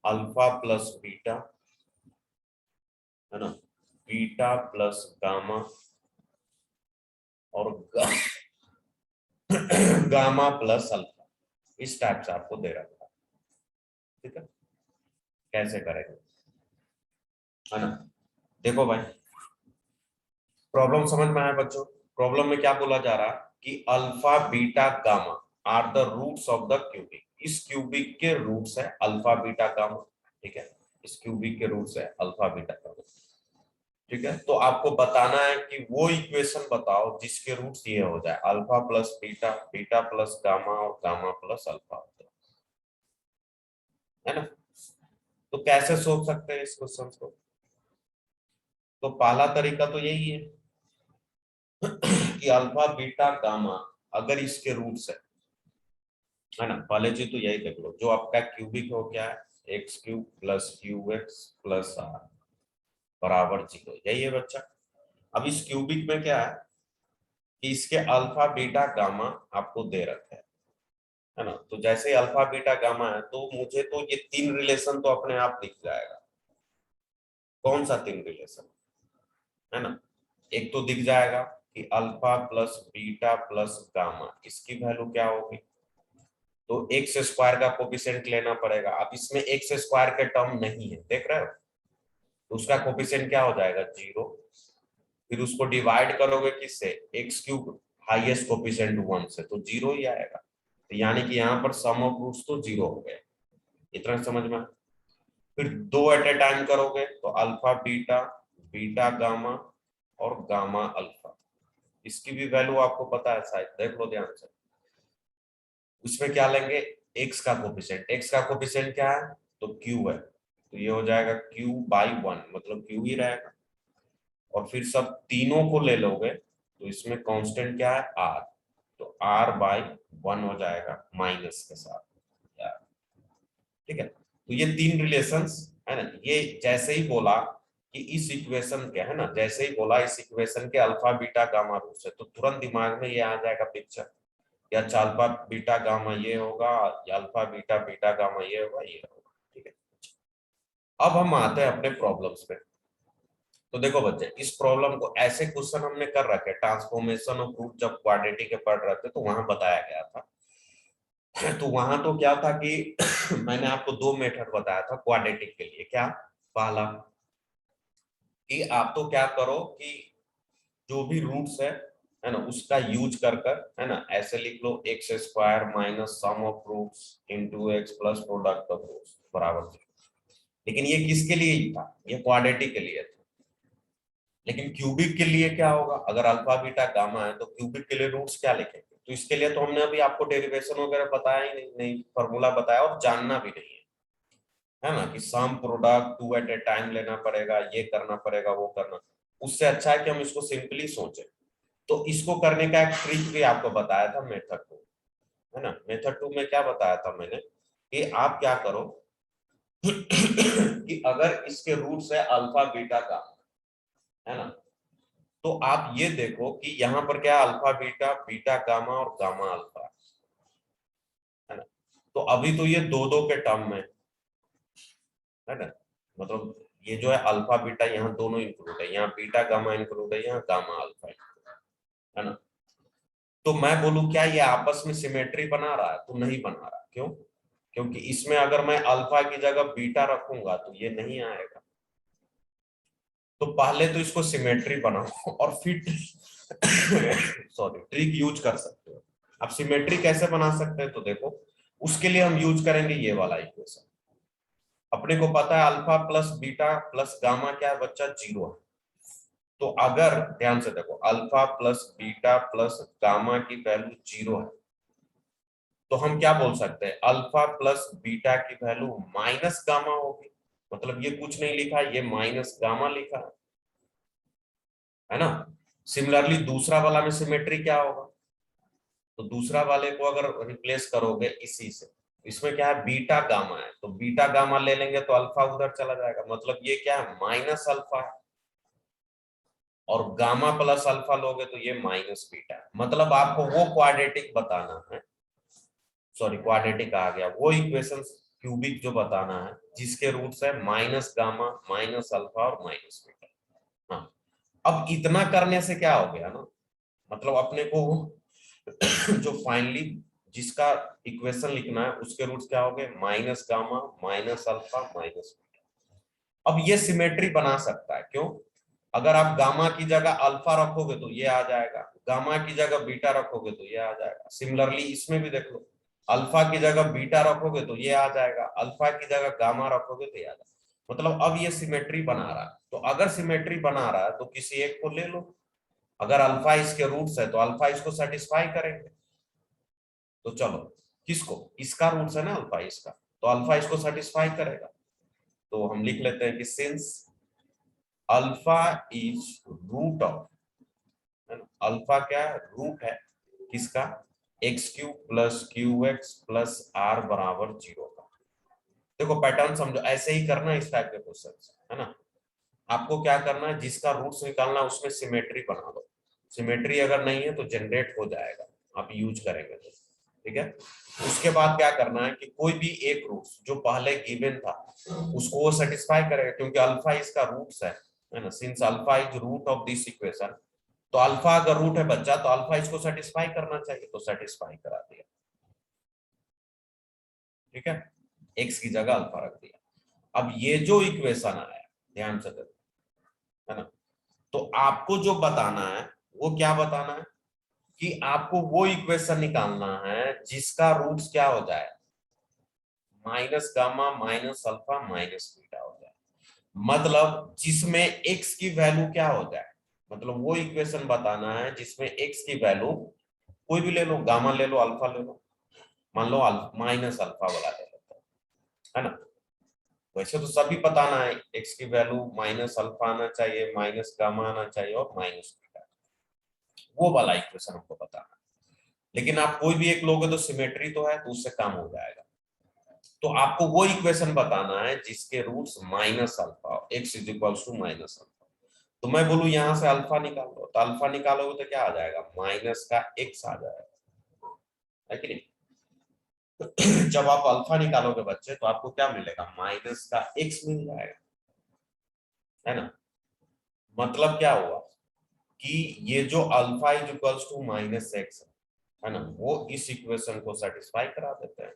Speaker 1: alpha plus beta, है ना, बीटा प्लस गामा और गामा प्लस अल्फा। इस टाइप से आपको दे रखा है, ठीक है। कैसे करेंगे, है ना। देखो भाई, प्रॉब्लम समझ में आया बच्चों। प्रॉब्लम में क्या बोला जा रहा है कि alpha beta gamma are the roots of the cubic. इस क्यूबिक के रूट्स है अल्फा बीटा गामा, ठीक है। इस क्यूबिक के रूट्स है अल्फा बीटा गामा, ठीक है। तो आपको बताना है कि वो इक्वेशन बताओ जिसके रूट्स ये हो जाए alpha plus beta, beta plus gamma और गामा प्लस अल्फा, है ना। तो कैसे सोच सकते हैं इस क्वेश्चन को। तो पहला तरीका तो यही है कि अल्फा बीटा गामा अगर इसके रूट्स है ना। पहले चीज तो यही देख लो, जो आपका क्यूबिक हो क्या है X cube plus Q x plus are बराबर 0, यही है बच्चा। अब इस क्यूबिक में क्या है कि इसके अल्फा बीटा गामा आपको दे रखे है ना। तो जैसे अल्फा बीटा गामा है तो मुझे तो ये तीन रिलेशन तो अपने आप दिख जाएगा। कौन सा तीन रिलेशन, है ना। एक तो दिख जाएगा कि alpha plus beta plus gamma, इसकी वैल्यू क्या होगी। तो एक्स स्क्वायर का कोफिशिएंट लेना पड़ेगा। अब इसमें एक्स स्क्वायर के टर्म नहीं है, देख रहे हो। तो उसका कोफिशिएंट क्या हो जाएगा 0। फिर उसको डिवाइड करोगे किससे, एक्स क्यूब हाईएस्ट कोफिशिएंट 1 से, तो 0 ही आएगा। तो यानी कि यहाँ पर सम ऑफ रूट्स तो 0 हो गए। इतना समझ में। फिर दो एट ए टाइम करोगे तो अल्फा बीटा, बीटा गामा और गामा अल्फा, इसकी भी वैल्यू आपको पता है शायद, देख लो ध्यान से। उसमें क्या लेंगे, एक्स का कोफिशिएंट। एक्स का कोफिशिएंट क्या है, तो क्यू है, तो ये हो जाएगा क्यू बाई 1, मतलब क्यू ही रहेगा। और फिर सब तीनों को ले लोगे तो इसमें कांस्टेंट क्या है आर, तो आर बाई 1 हो जाएगा माइनस के साथ यार, ठीक है। तो ये तीन रिलेशंस है ना। ये जैसे ही बोला कि इस इक्वेशन के, है ना, जैसे ही बोला इस इक्वेशन के अल्फा बीटा गामा रूट्स है, तो तुरंत दिमाग में ये आ जाएगा पिक्चर, या अल्फा बीटा गामा ये होगा, या अल्फा बीटा बीटा गामा ये होगा, ये होगा, ठीक है। अब हम आते हैं अपने प्रॉब्लम्स पे। तो देखो बच्चे, इस प्रॉब्लम को ऐसे क्वेश्चन हमने कर रखे, ट्रांसफॉर्मेशन ऑफ रूट जब क्वाड्रेटिक के पढ़ रहे थे तो वहां बताया गया था। तो वहां तो क्या था कि मैंने आपको दो मेथड बताया था क्वाड्रेटिक के लिए। क्या, पहला कि आप तो क्या करो कि जो भी रूट्स है ना, उसका यूज कर कर, है ना, ऐसे लिख लो x square minus sum of roots into x plus product of roots बराबर 0। लेकिन ये किसके लिए ही था, ये क्वाड्रेटिक के लिए था। लेकिन क्यूबिक के लिए क्या होगा, अगर अल्फा बीटा गामा है तो क्यूबिक के लिए रूट्स क्या लिखेंगे। तो इसके लिए तो हमने अभी आपको डेरिवेशन वगैरह बताया ही नहीं फॉर्मूला बताया और जानना भी नहीं है ना, कि sum product two at a time लेना पड़ेगा, ये करना पड़ेगा, वो करना। उससे अच्छा है कि हम इसको सिंपली सोचें। तो इसको करने का एक ट्रिक भी आपको बताया था मेथड 2, है ना। मेथड 2 में क्या बताया था मैंने कि आप क्या करो कि अगर इसके रूट्स है अल्फा बीटा का, है ना, तो आप ये देखो कि यहाँ पर क्या अल्फा बीटा, बीटा गामा और गामा अल्फा, है ना। तो अभी तो ये दो दो के टर्म में, है ना, मतलब ये जो है अल्फा बीटा यहाँ दोनों इंक्लूड है, यहाँ बीटा गामा इंक्लूड है, यहाँ गामा अल्फा है ना। तो मैं बोलूं क्या ये आपस में सिमेट्री बना रहा है? तो नहीं बना रहा। क्यों? क्योंकि इसमें अगर मैं अल्फा की जगह बीटा रखूंगा तो ये नहीं आएगा। तो पहले तो इसको सिमेट्री बनाओ और फिर सॉरी ट्रिक यूज कर सकते हो। अब सिमेट्री कैसे बना सकते हैं तो देखो, उसके लिए हम यूज करेंगे ये वाला इक्वेशन। अपने को पता है alpha plus beta plus gamma क्या है बच्चा? 0 है। तो अगर ध्यान से देखो alpha plus beta plus gamma की वैल्यू 0 है, तो हम क्या बोल सकते हैं? अल्फा प्लस बीटा की वैल्यू माइनस गामा होगी। मतलब ये कुछ नहीं लिखा, ये माइनस गामा लिखा है ना। सिमिलरली दूसरा वाला में सिमेट्री क्या होगा? तो दूसरा वाले को अगर रिप्लेस करोगे इसी से, इसमें क्या है? बीटा गामा है, तो बीटा गामा ले लेंगे तो अल्फा उधर चला जाएगा, मतलब ये क्या है? माइनस अल्फा है। और गामा प्लस अल्फा लोगे तो ये माइनस बीटा है। मतलब आपको वो क्वाड्रेटिक बताना है, सॉरी क्वाड्रेटिक आ गया, वो इक्वेशन क्यूबिक जो बताना है जिसके रूट्स है माइनस गामा माइनस अल्फा और माइनस बीटा। हाँ, अब इतना करने से क्या हो गया ना, मतलब अपने को जो फाइनली जिसका इक्वेशन लिखना है उसके रूट्स क्या हो गए? Minus gamma minus alpha minus beta. अब ये सिमेट्री बना सकता है। क्यों? अगर आप गामा की जगह अल्फा रखोगे तो ये आ जाएगा, गामा की जगह बीटा रखोगे तो ये आ जाएगा। सिमिलरली इसमें भी देख लो, अल्फा की जगह बीटा रखोगे तो ये आ जाएगा, अल्फा की जगह गामा रखोगे तो ये आ जाएगा। मतलब अब ये सिमेट्री बना रहा है। तो अगर सिमेट्री बना रहा है तो किसी एक को ले लो। अगर अल्फा इसके रूट्स है तो अल्फा इसको सेटिस्फाई करेंगे। तो चलो, किसको? इसका रूट्स है ना अल्फा, इसका, तो अल्फा इसको सेटिस्फाई करेगा। तो हम लिख लेते हैं कि since alpha is root of, alpha क्या है? रूट है किसका? X cube plus Q x plus are बराबर 0 का। देखो पैटर्न समझो, ऐसे ही करना इस टाइप के क्वेश्चन है ना। आपको क्या करना है? जिसका रूट्स निकालना उसमें सिमेट्री बना दो। सिमेट्री अगर नहीं है तो जनरेट हो जाएगा, आप यूज करेंगे तो ठीक है। उसके बाद क्या करना है कि कोई भी एक रूट्स जो पहले गिवन था उसको वो सेटिस्फाई करेगा, क्योंकि अल्फा इसका रूट्स है ना। Since alpha is root of this equation, तो अल्फा अगर रूट है बच्चा तो अल्फा इसको सेटिस्फाई करना चाहिए, तो सेटिस्फाई करा दिया। ठीक है, एक्स की जगह अल्फा रख दिया। अब ये जो इक्वेशन आया, ध्यान से देखो, है ना। तो आपको जो बताना है वो क्या बताना है कि आपको वो इक्वेशन निकालना है जिसका रूट्स क्या हो जाए? Minus gamma minus alpha minus beta हो जाए। मतलब जिसमें एक्स की वैल्यू क्या हो जाए, मतलब वो इक्वेशन बताना है जिसमें एक्स की वैल्यू कोई भी ले लो, गामा ले लो अल्फा ले लो, मान लो माइनस अल्फा वाला ले लो, है ना। वैसे तो सभी बताना है, एक्स की वैल्यू माइनस अल्फा आना चाहिए, माइनस गामा आना चाहिए और माइनस बीटा, वो वाला इक्वेशन हमको बताना है। लेकिन आप कोई भी एक लोगे तो सिमेट्री तो है, तो उससे काम हो जाएगा। तो आपको वो इक्वेशन बताना है जिसके roots minus alpha, X is equal to minus alpha. तो मैं बोलूं यहां से अल्फा निकालो, तो अल्फा निकालोगे तो क्या आ जाएगा? माइनस का एक्स आ जाएगा, है कि नहीं। जब आप अल्फा निकालोगे बच्चे तो आपको क्या मिलेगा? माइनस का एक्स मिल जाएगा, है ना। मतलब क्या हुआ कि ये जो alpha is equals to minus x है ना, वो इस इक्वेशन को सेटिस्फाई करा देते हैं,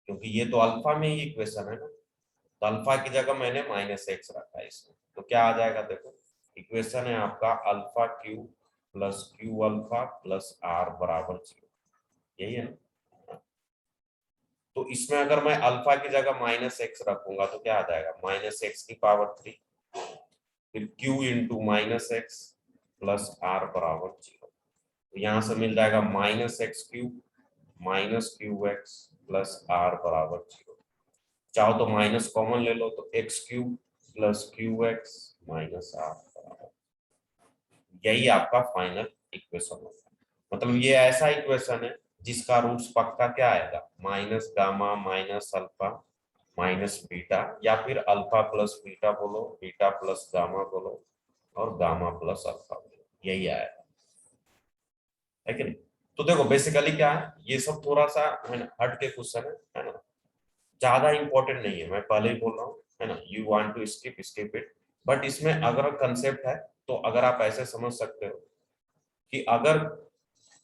Speaker 1: क्योंकि ये तो अल्फा में ही इक्वेशन है ना। तो अल्फा की जगह मैंने माइनस एक्स रखा है इसमें, तो क्या आ जाएगा? देखो इक्वेशन है आपका alpha q plus q alpha plus are बराबर 0, यही है ना। तो इसमें अगर मैं अल्फा की जगह माइनस एक्स रखूंगा तो क्या आ जाएगा? माइनस एक्स की पावर 3, फिर q into minus x plus are बराबर 0। तो यहां से मिल जाएगा minus x cube minus q x plus are बराबर 0। चाहो तो माइनस कॉमन ले लो, तो x cube plus Q x minus r बराबर, यही आपका फाइनल इक्वेशन होगा। मतलब ये ऐसा इक्वेशन है जिसका रूट्स पक्का क्या आएगा? Minus gamma minus alpha minus beta, या फिर अल्फा प्लस बीटा बोलो, बीटा प्लस गामा बोलो, और गामा प्लस अल्फा बोलो, यही आएगा, है कि नहीं। तो देखो बेसिकली क्या है, ये सब थोड़ा सा है ना हट के क्वेश्चन है ना, ज्यादा इंपॉर्टेंट नहीं है, मैं पहले ही बोल रहा हूँ। है ना, you want to skip it. But इसमें अगर कंसेप्ट है तो अगर आप ऐसे समझ सकते हो कि अगर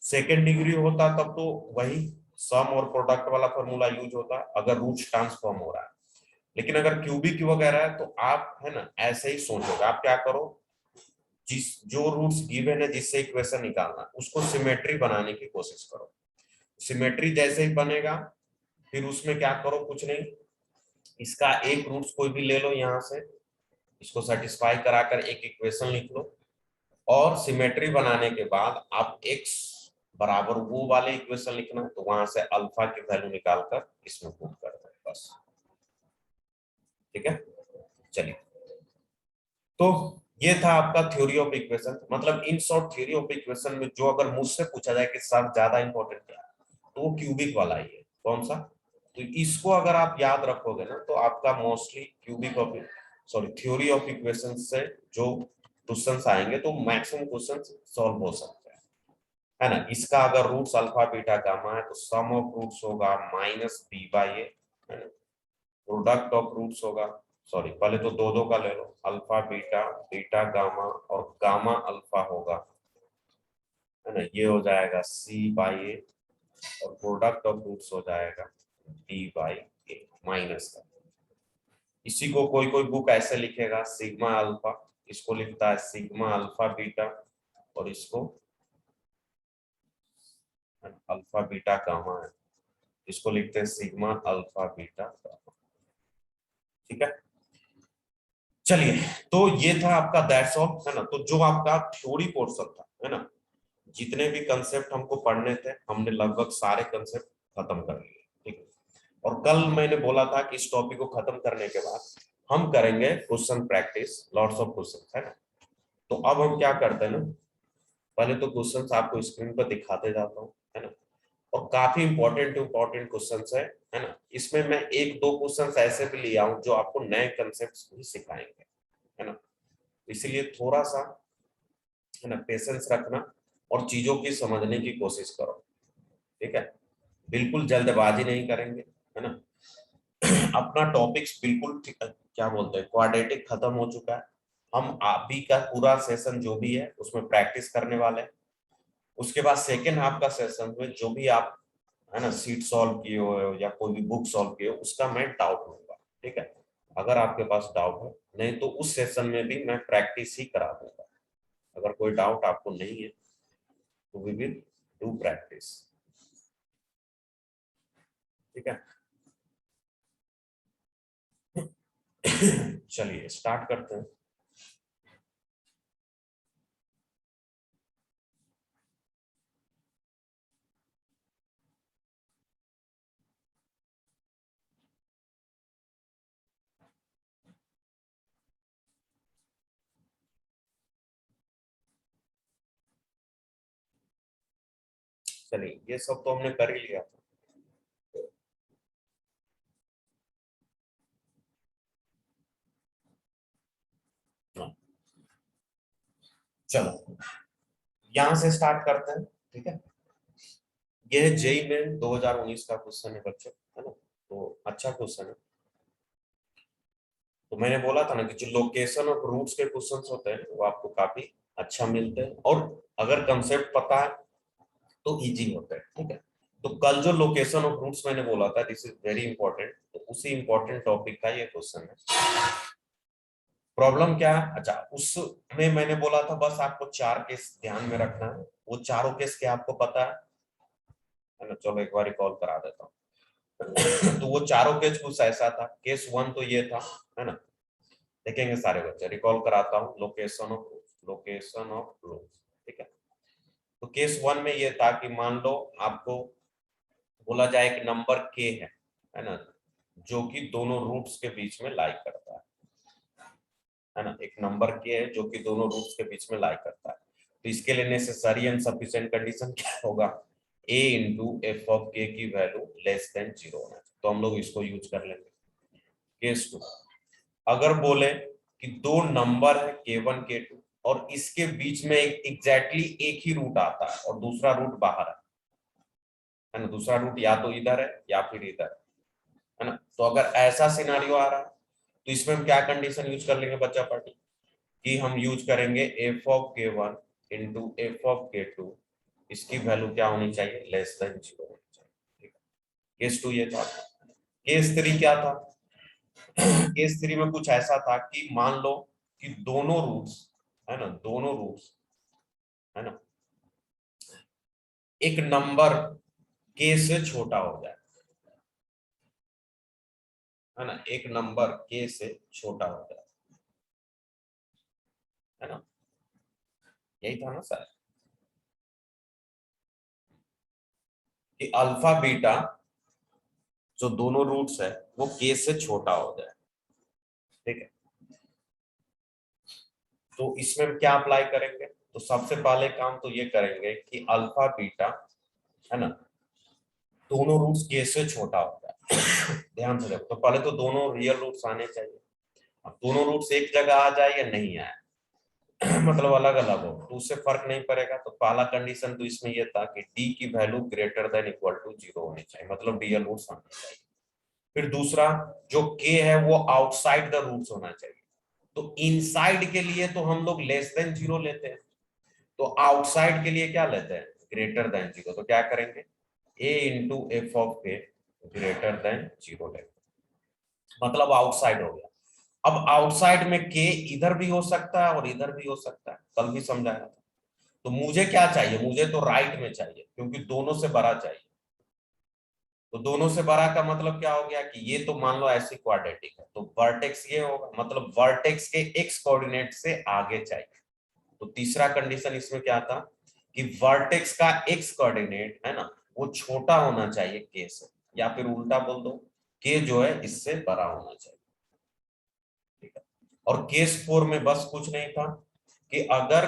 Speaker 1: सेकेंड डिग्री होता तब तो वही सम और प्रोडक्ट वाला फॉर्मूला यूज होता अगर रूट्स ट्रांसफॉर्म हो रहा है। लेकिन अगर क्यूबिक वगैरह है तो आप है ना ऐसे ही सोचोगे। आप क्या करो, जिस जो रूट्स गिवन है जिससे इक्वेशन निकालना उसको सिमेट्री बनाने की कोशिश करो। सिमेट्री जैसे ही बनेगा फिर उसमें क्या करो, कुछ नहीं, इसका एक रूट्स कोई भी ले लो यहाँ से, इसको सेटिस्फाई कराकर एक इक्वेशन लिख लो और सिमेट्री बनाने के बाद आप x बराबर वो वाले इक्वेशन लिखना, तो वहां से अल्फा की वैल्यू निकालकर इसमें पुट कर दो बस। ठीक है, चलिए। तो ये था आपका थ्योरी ऑफ इक्वेशन। मतलब in short theory of equation में जो अगर मुझसे पूछा जाए कि सर ज्यादा इंपॉर्टेंट क्या है तो वो क्यूबिक वाला ही है। कौन सा? तो इसको अगर आप याद रखोगे ना तो आपका mostly cubic of theory of equation से जो क्वेश्चंस आएंगे तो मैक्सिमम क्वेश्चंस सॉल्व हो सकते हैं, है ना। इसका अगर रूट्स अल्फा बीटा गामा है तो सम ऑफ रूट्स होगा माइनस बी बाई ए, है ना। प्रोडक्ट ऑफ रूट्स होगा, सॉरी पहले तो दो दो का ले लो, अल्फा बीटा बीटा गामा और गामा अल्फा होगा, है ना। ये हो जाएगा सी बाई ए और प्रोडक्ट ऑफ रूट्स हो जाएगा डी बाई ए माइनस का। इसी को कोई कोई बुक ऐसे लिखेगा सिग्मा अल्फा, इसको लिखता है सिग्मा अल्फा बीटा और इसको अल्फा बीटा गामा है, इसको लिखते हैं सिग्मा अल्फा बीटा गामा। ठीक है, चलिए। तो ये था आपका दैट्स ऑल, है ना। तो जो आपका थ्योरी पोर्शन था, है ना, जितने भी कंसेप्ट हमको पढ़ने थे हमने लगभग सारे कंसेप्ट खत्म कर लिए। ठीक है, और कल मैंने बोला था कि इस टॉपिक को खत्म करने के बाद हम करेंगे question practice, lots of question, है ना। तो अब हम क्या करते हैं ना, पहले तो क्वेश्चंस आपको स्क्रीन पर दिखाते जाता हूँ, है ना। और काफी इंपॉर्टेंट इंपॉर्टेंट क्वेश्चंस है ना। इसमें मैं एक दो क्वेश्चंस ऐसे भी लिया हूँ जो आपको नए कंसेप्ट्स भी सिखाएंगे, है ना। इसलिए थोड़ा सा, है ना, पेशेंस रखना और चीजों की समझने की कोशिश करो। ठीक है, बिल्कुल जल्दबाजी नहीं करेंगे, है ना। अपना टॉपिक्स बिल्कुल क्या बोलते हैं क्वाड्रेटिक खत्म हो चुका है। हम अभी का पूरा सेशन जो भी है उसमें प्रैक्टिस करने वाले हैं। उसके बाद सेकेंड हाफ का सेशन में जो भी आप, है ना, सीट सॉल्व किए हो या कोई भी बुक सॉल्व किए हो उसका मैं डाउट लूंगा। ठीक है, अगर आपके पास डाउट है, नहीं तो उस सेशन में भी मैं प्रैक्टिस ही करा दूंगा। अगर कोई डाउट आपको नहीं है तो वी विल डू प्रैक्टिस। ठीक है, चलिए स्टार्ट करते हैं। चलिए, ये सब तो हमने कर ही लिया था। हाँ, चलो यहां से स्टार्ट करते हैं। ठीक है, ये है जेई में 2019 का क्वेश्चन है बच्चों, है ना। तो अच्छा क्वेश्चन है। तो मैंने बोला था ना कि जो लोकेशन ऑफ रूट्स के क्वेश्चंस होते हैं वो आपको काफी अच्छा मिलते हैं और अगर कंसेप्ट पता है तो इजी होता है। ठीक है, तो कल जो लोकेशन ऑफ रूट्स मैंने बोला था दिस इज वेरी इंपॉर्टेंट, तो उसी इंपॉर्टेंट टॉपिक का ये क्वेश्चन है। प्रॉब्लम क्या है, अच्छा उसमें मैंने बोला था बस आपको चार केस ध्यान में रखना है। वो चारों केस क्या आपको पता है ना। चलो एक बार रिकॉल करा देता हूँ। तो वो चारों केस कुछ ऐसा था। केस वन तो ये था, है ना, देखेंगे सारे बच्चे, रिकॉल कराता हूँ। लोकेशन ऑफ रूट्स, ठीक है। तो केस वन में ये था कि मान लो आपको बोला जाए कि नंबर के है ना, जो कि दोनों रूट्स के बीच में लाई करता है ना। एक नंबर के है जो कि दोनों रूट्स के बीच में लाई करता है। तो इसके लिए नेसेसरी एंड सफिशिएंट कंडीशन क्या होगा, a इंटू एफ ऑफ के की वैल्यू लेस देन 0 होना चाहिए। तो हम लोग इसको यूज कर लेंगे। केस टू, अगर बोले कि दो नंबर है k1 k2 और इसके बीच में एग्जैक्टली एक ही रूट आता है और दूसरा रूट बाहर है ना। दूसरा रूट या तो इधर है या फिर इधर है ना। तो अगर ऐसा सिनारियो आ रहा है तो इसमें हम क्या कंडीशन यूज कर लेंगे बच्चा पार्टी कि हम यूज करेंगे एफ ऑफ के वन इंटू एफ ऑफ के टू, इसकी वैल्यू क्या होनी चाहिए, लेस देन 0 होनी चाहिए। ठीक है, केस 2 ये था। केस 3 क्या था? केस 3 में कुछ ऐसा था कि मान लो कि दोनों रूट्स है ना, दोनों रूट्स है ना, एक नंबर के से छोटा हो जाए, है ना, एक नंबर के से छोटा हो जाए, है ना, यही था ना सर, कि अल्फा बीटा जो दोनों रूट्स है वो के से छोटा हो जाए। ठीक है, तो इसमें हम क्या अप्लाई करेंगे? तो सबसे पहले काम तो ये करेंगे कि अल्फा बीटा है ना, दोनों रूट्स के से छोटा होता है। ध्यान से देखो, तो पहले तो दोनों रियल रूट्स आने चाहिए। अब दोनों रूट्स एक जगह आ जाए या नहीं आए, मतलब अलग अलग हो, तो उससे फर्क नहीं पड़ेगा। तो पहला कंडीशन तो इसमें यह था कि डी की value greater than equal to 0 होनी चाहिए, मतलब रियल रूट्स आने चाहिए। फिर दूसरा, जो के है वो आउटसाइड द रूट्स होना चाहिए। तो इनसाइड के लिए तो हम लोग लेस देन 0 लेते हैं, तो आउटसाइड के लिए क्या लेते हैं, ग्रेटर देन 0। तो क्या करेंगे, ए इंटू एफ ऑफ के ग्रेटर देन 0 लेंगे, मतलब आउटसाइड हो गया। अब आउटसाइड में के इधर भी हो सकता है और इधर भी हो सकता है, कल भी समझाया था। तो मुझे क्या चाहिए, मुझे तो राइट में चाहिए, क्योंकि दोनों से बड़ा चाहिए। तो दोनों से बड़ा का मतलब क्या हो गया कि ये तो मान लो ऐसी क्वाड्रेटिक है, तो वर्टेक्स ये होगा, मतलब वर्टेक्स के एक्स कोऑर्डिनेट से आगे चाहिए। तो तीसरा कंडीशन इसमें क्या था कि वर्टेक्स का एक्स कोऑर्डिनेट है ना, वो छोटा होना चाहिए के से, या फिर उल्टा बोल दो, के जो है इससे बड़ा होना चाहिए। ठीक है, और केस 4 में बस कुछ नहीं था कि अगर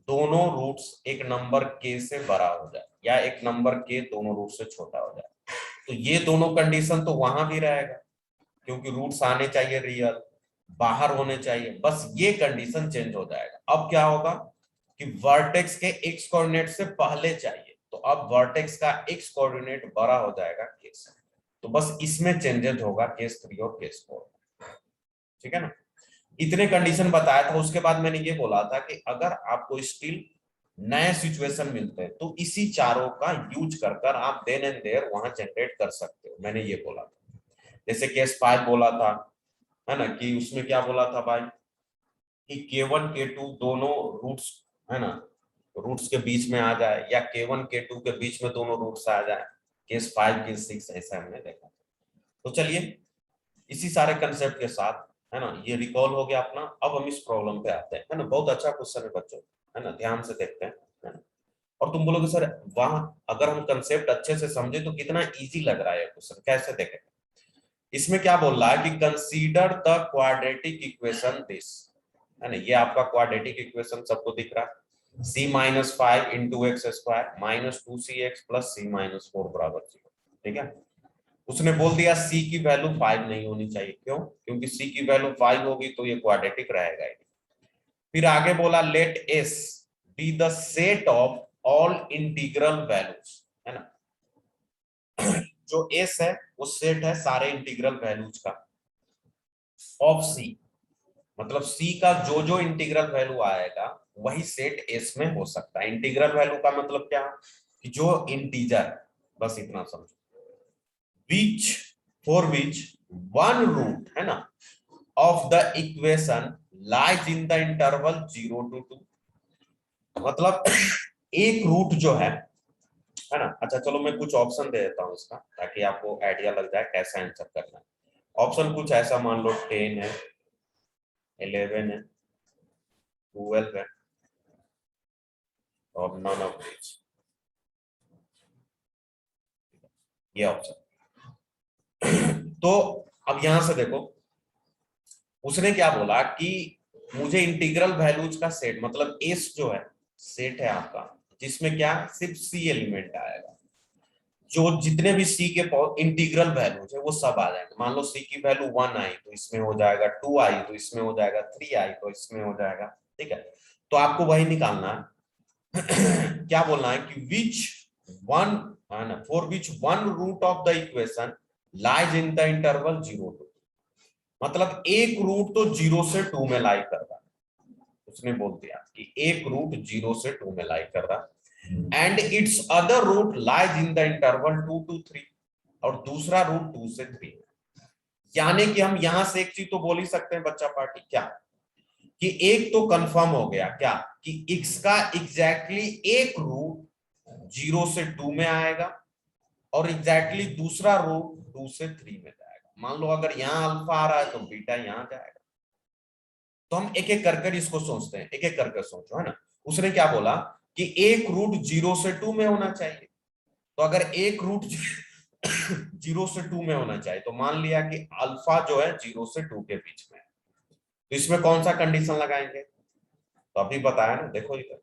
Speaker 1: दोनों रूट्स एक नंबर के से बड़ा हो जाए या एक नंबर के दोनों रूट से छोटा हो जाए, तो ये दोनों कंडीशन तो वहां भी रहेगा, क्योंकि रूट्स आने चाहिए रियल, बाहर होने चाहिए, बस ये कंडीशन चेंज हो जाएगा। अब क्या होगा कि वर्टेक्स के एक्स कोऑर्डिनेट से पहले चाहिए, तो अब वर्टेक्स का एक्स कोऑर्डिनेट बड़ा हो जाएगा केस, तो बस इसमें चेंजेस होगा केस 3 और केस 4। ठीक है ना, इतने कंडीशन बताया था। उसके बाद मैंने ये बोला था कि अगर आपको स्टिल नए सिचुएशन मिलते हैं तो इसी चारों का यूज कर कर आप देन एंड देयर वहां जनरेट कर सकते हो, मैंने ये बोला था। जैसे केस 5 बोला था, है ना, कि उसमें क्या बोला था भाई कि K1 K2 दोनों रूट्स है ना, रूट्स के बीच में आ जाए, या K1 K2 के बीच में दोनों रूट्स आ जाए। केस 5 केस 6 ऐसा हमने देखा। तो चलिए इसी सारे कंसेप्ट के साथ, है ना, ये रिकॉल हो गया अपना। अब हम इस प्रॉब्लम पे आते हैं, है ना, बहुत अच्छा क्वेश्चन है बच्चों, है ना, ध्यान से देखते हैं, है ना। और तुम बोलोगे सर वहां अगर हम कंसेप्ट अच्छे से समझे तो कितना इजी लग रहा है क्वेश्चन, कैसे देखें? इसमें क्या बोल रहा है कि consider the quadratic equation this, है ना, ये आपका क्वाड्रेटिक इक्वेशन सबको दिख रहा है, c minus 5 into x square minus 2cx plus c minus 4 बराबर 0। ठीक है, उसने बोल दिया c की वैल्यू 5 नहीं होनी चाहिए, क्यों? क्योंकि c की वैल्यू 5 होगी तो ये क्वाड्रेटिक रहेगा ही। फिर आगे बोला let s be the set of all integral values, है ना, जो s है वो सेट है सारे इंटीग्रल वैल्यूज का, ऑफ c, मतलब c का जो जो इंटीग्रल वैल्यू आएगा वही सेट s में हो सकता है। इंटीग्रल वैल्यू का मतलब क्या कि जो इंटीजर, बस इतना समझो, which for which one root है ना of the equation lies in the interval 0 to 2, मतलब एक रूट जो है ना। अच्छा चलो मैं कुछ ऑप्शन दे देता हूँ इसका, ताकि आपको आइडिया लग जाए कैसा आंसर करना है। ऑप्शन कुछ ऐसा मान लो 10 है, 11 है, 12 है, और नन ऑफ दिस, ये ऑप्शन। तो अब यहां से देखो, उसने क्या बोला कि मुझे इंटीग्रल वैल्यूज का सेट, मतलब एस जो है सेट है आपका, जिसमें क्या सिर्फ सी एलिमेंट आएगा, जो जितने भी सी के इंटीग्रल वैल्यूज है वो सब आ जाएंगे। मान लो सी की वैल्यू 1 आई तो इसमें हो जाएगा, 2 आई तो इसमें हो जाएगा, 3 आई तो इसमें हो जाएगा। ठीक है, तो आपको वही निकालना है। क्या बोलना है कि विच वन, है ना, for which one root of the equation lies in the interval 0 to 2। मतलब एक रूट तो 0 से 2 में लाई कर रहा है, उसने बोल दिया कि एक रूट 0 से 2 में लाई कर रहा है, and its other root lies in the interval 2 to 3, और दूसरा रूट 2 से 3 में। यानी कि हम यहां से एक चीज तो बोल ही सकते हैं बच्चा पार्टी, क्या कि एक तो कंफर्म हो गया क्या कि x का एग्जैक्टली एक रूट 0 से 2 में आएगा और एग्जैक्टली दूसरा रूट 2 से 3 में जाएगा। मान लो अगर यहाँ अल्फा आ रहा है तो बीटा यहाँ जाएगा। तो हम एक एक करके इसको सोचते हैं, एक एक करके सोचो, है ना। उसने क्या बोला कि एक रूट 0 से 2 में होना चाहिए, तो अगर एक रूट 0 से 2 में होना चाहिए तो मान लिया कि अल्फा जो है 0 से 2 के बीच में है, तो इसमें कौन सा कंडीशन लगाएंगे, तो अभी बताया ना, देखो इधर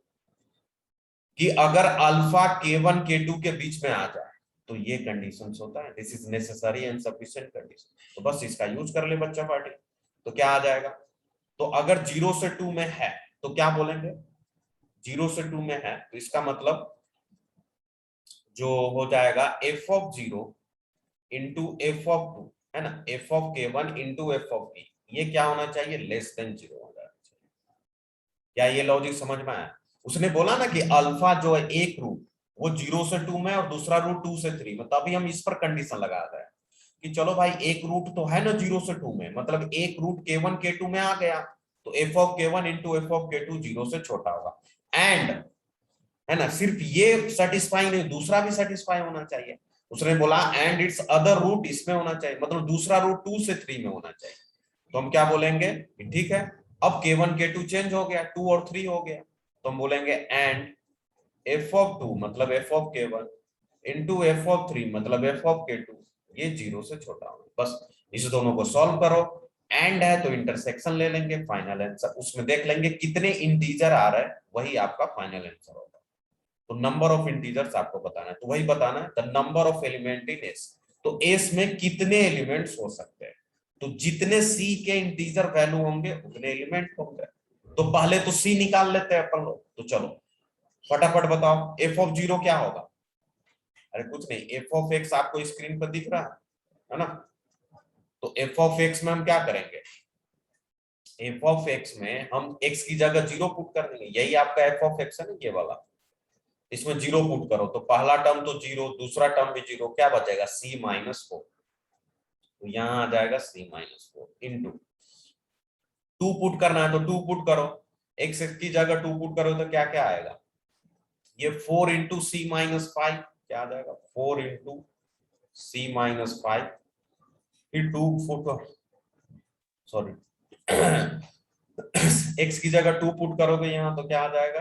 Speaker 1: कि अगर अल्फा k1 k2 के बीच में आ जाए तो ये कंडीशंस होता है, this is necessary and sufficient condition. तो बस इसका यूज कर ले बच्चा पार्टी, तो क्या आ जाएगा, तो अगर 0 से 2 में है तो क्या बोलेंगे, 0 से 2 में है तो इसका मतलब जो हो जाएगा f of 0 into f of 2, है ना, f of k1 into f of p, ये क्या होना चाहिए, लेस देन 0 हो जाना चाहिए। क्या ये लॉजिक समझ में आया। उसने बोला ना कि अल्फा जो है एक रूट वो 0 से 2 में और दूसरा रूट 2 से 3 में, तो अभी हम इस पर कंडीशन लगा रहे हैं कि चलो भाई एक रूट तो है ना 0 से 2 में, मतलब एक रूट k1 k2 में आ गया तो f of k1 into f of k2 0 से छोटा होगा, एंड, है ना, सिर्फ ये सेटिस्फाई नहीं दूसरा भी सेटिस्फाई होना चाहिए। उसने बोला एंड इट्स अदर रूट इसमें होना चाहिए, मतलब दूसरा रूट 2 से 3 में होना चाहिए। तो हम क्या बोलेंगे कि ठीक है, अब k1 k2 चेंज हो गया, 2 और 3 हो गया, तो हम बोलेंगे एंड f ऑफ 2 मतलब f of k1 into f of 3 मतलब f ऑफ k2 ये 0 से छोटा हो। बस इस दोनों को सॉल्व करो, एंड है तो इंटरसेक्शन ले लेंगे, फाइनल आंसर उसमें देख लेंगे कितने इंटीजर आ रहा है, वही आपका फाइनल आंसर होगा। तो नंबर ऑफ इंटीजर्स आपको बताना है, तो वही बताना है the number of element in S, तो एस में कितने एलिमेंट्स हो सकते हैं, तो जितने सी के इंटीजर वैल्यू होंगे उतने एलिमेंट होंगे। तो पहले तो सी निकाल लेते हैं अपन लोग, तो चलो फटाफट बताओ एफ ऑफ 0 क्या होगा। अरे कुछ नहीं, एफ ऑफ एक्स आपको स्क्रीन पर दिख रहा है ना, तो एफ ऑफ एक्स में हम क्या करेंगे, एफ ऑफ एक्स में हम एक्स की जगह 0 पुट कर देंगे, यही आपका एफ ऑफ एक्स है ना ये वाला, इसमें 0 पुट करो तो पहला टर्म तो 0, दूसरा टर्म भी 0, क्या बचेगा c-4, तो यहाँ आ जाएगा c-4 इंटू 2 पुट करना है तो 2 पुट करो, एक्स की जगह 2 पुट करो तो क्या क्या आएगा, ये 4 इंटू c-5 क्या आ जाएगा, 4 इंटू c-5, फिर 2 पुट, सॉरी एक्स की जगह 2 पुट करोगे यहाँ तो क्या आ जाएगा,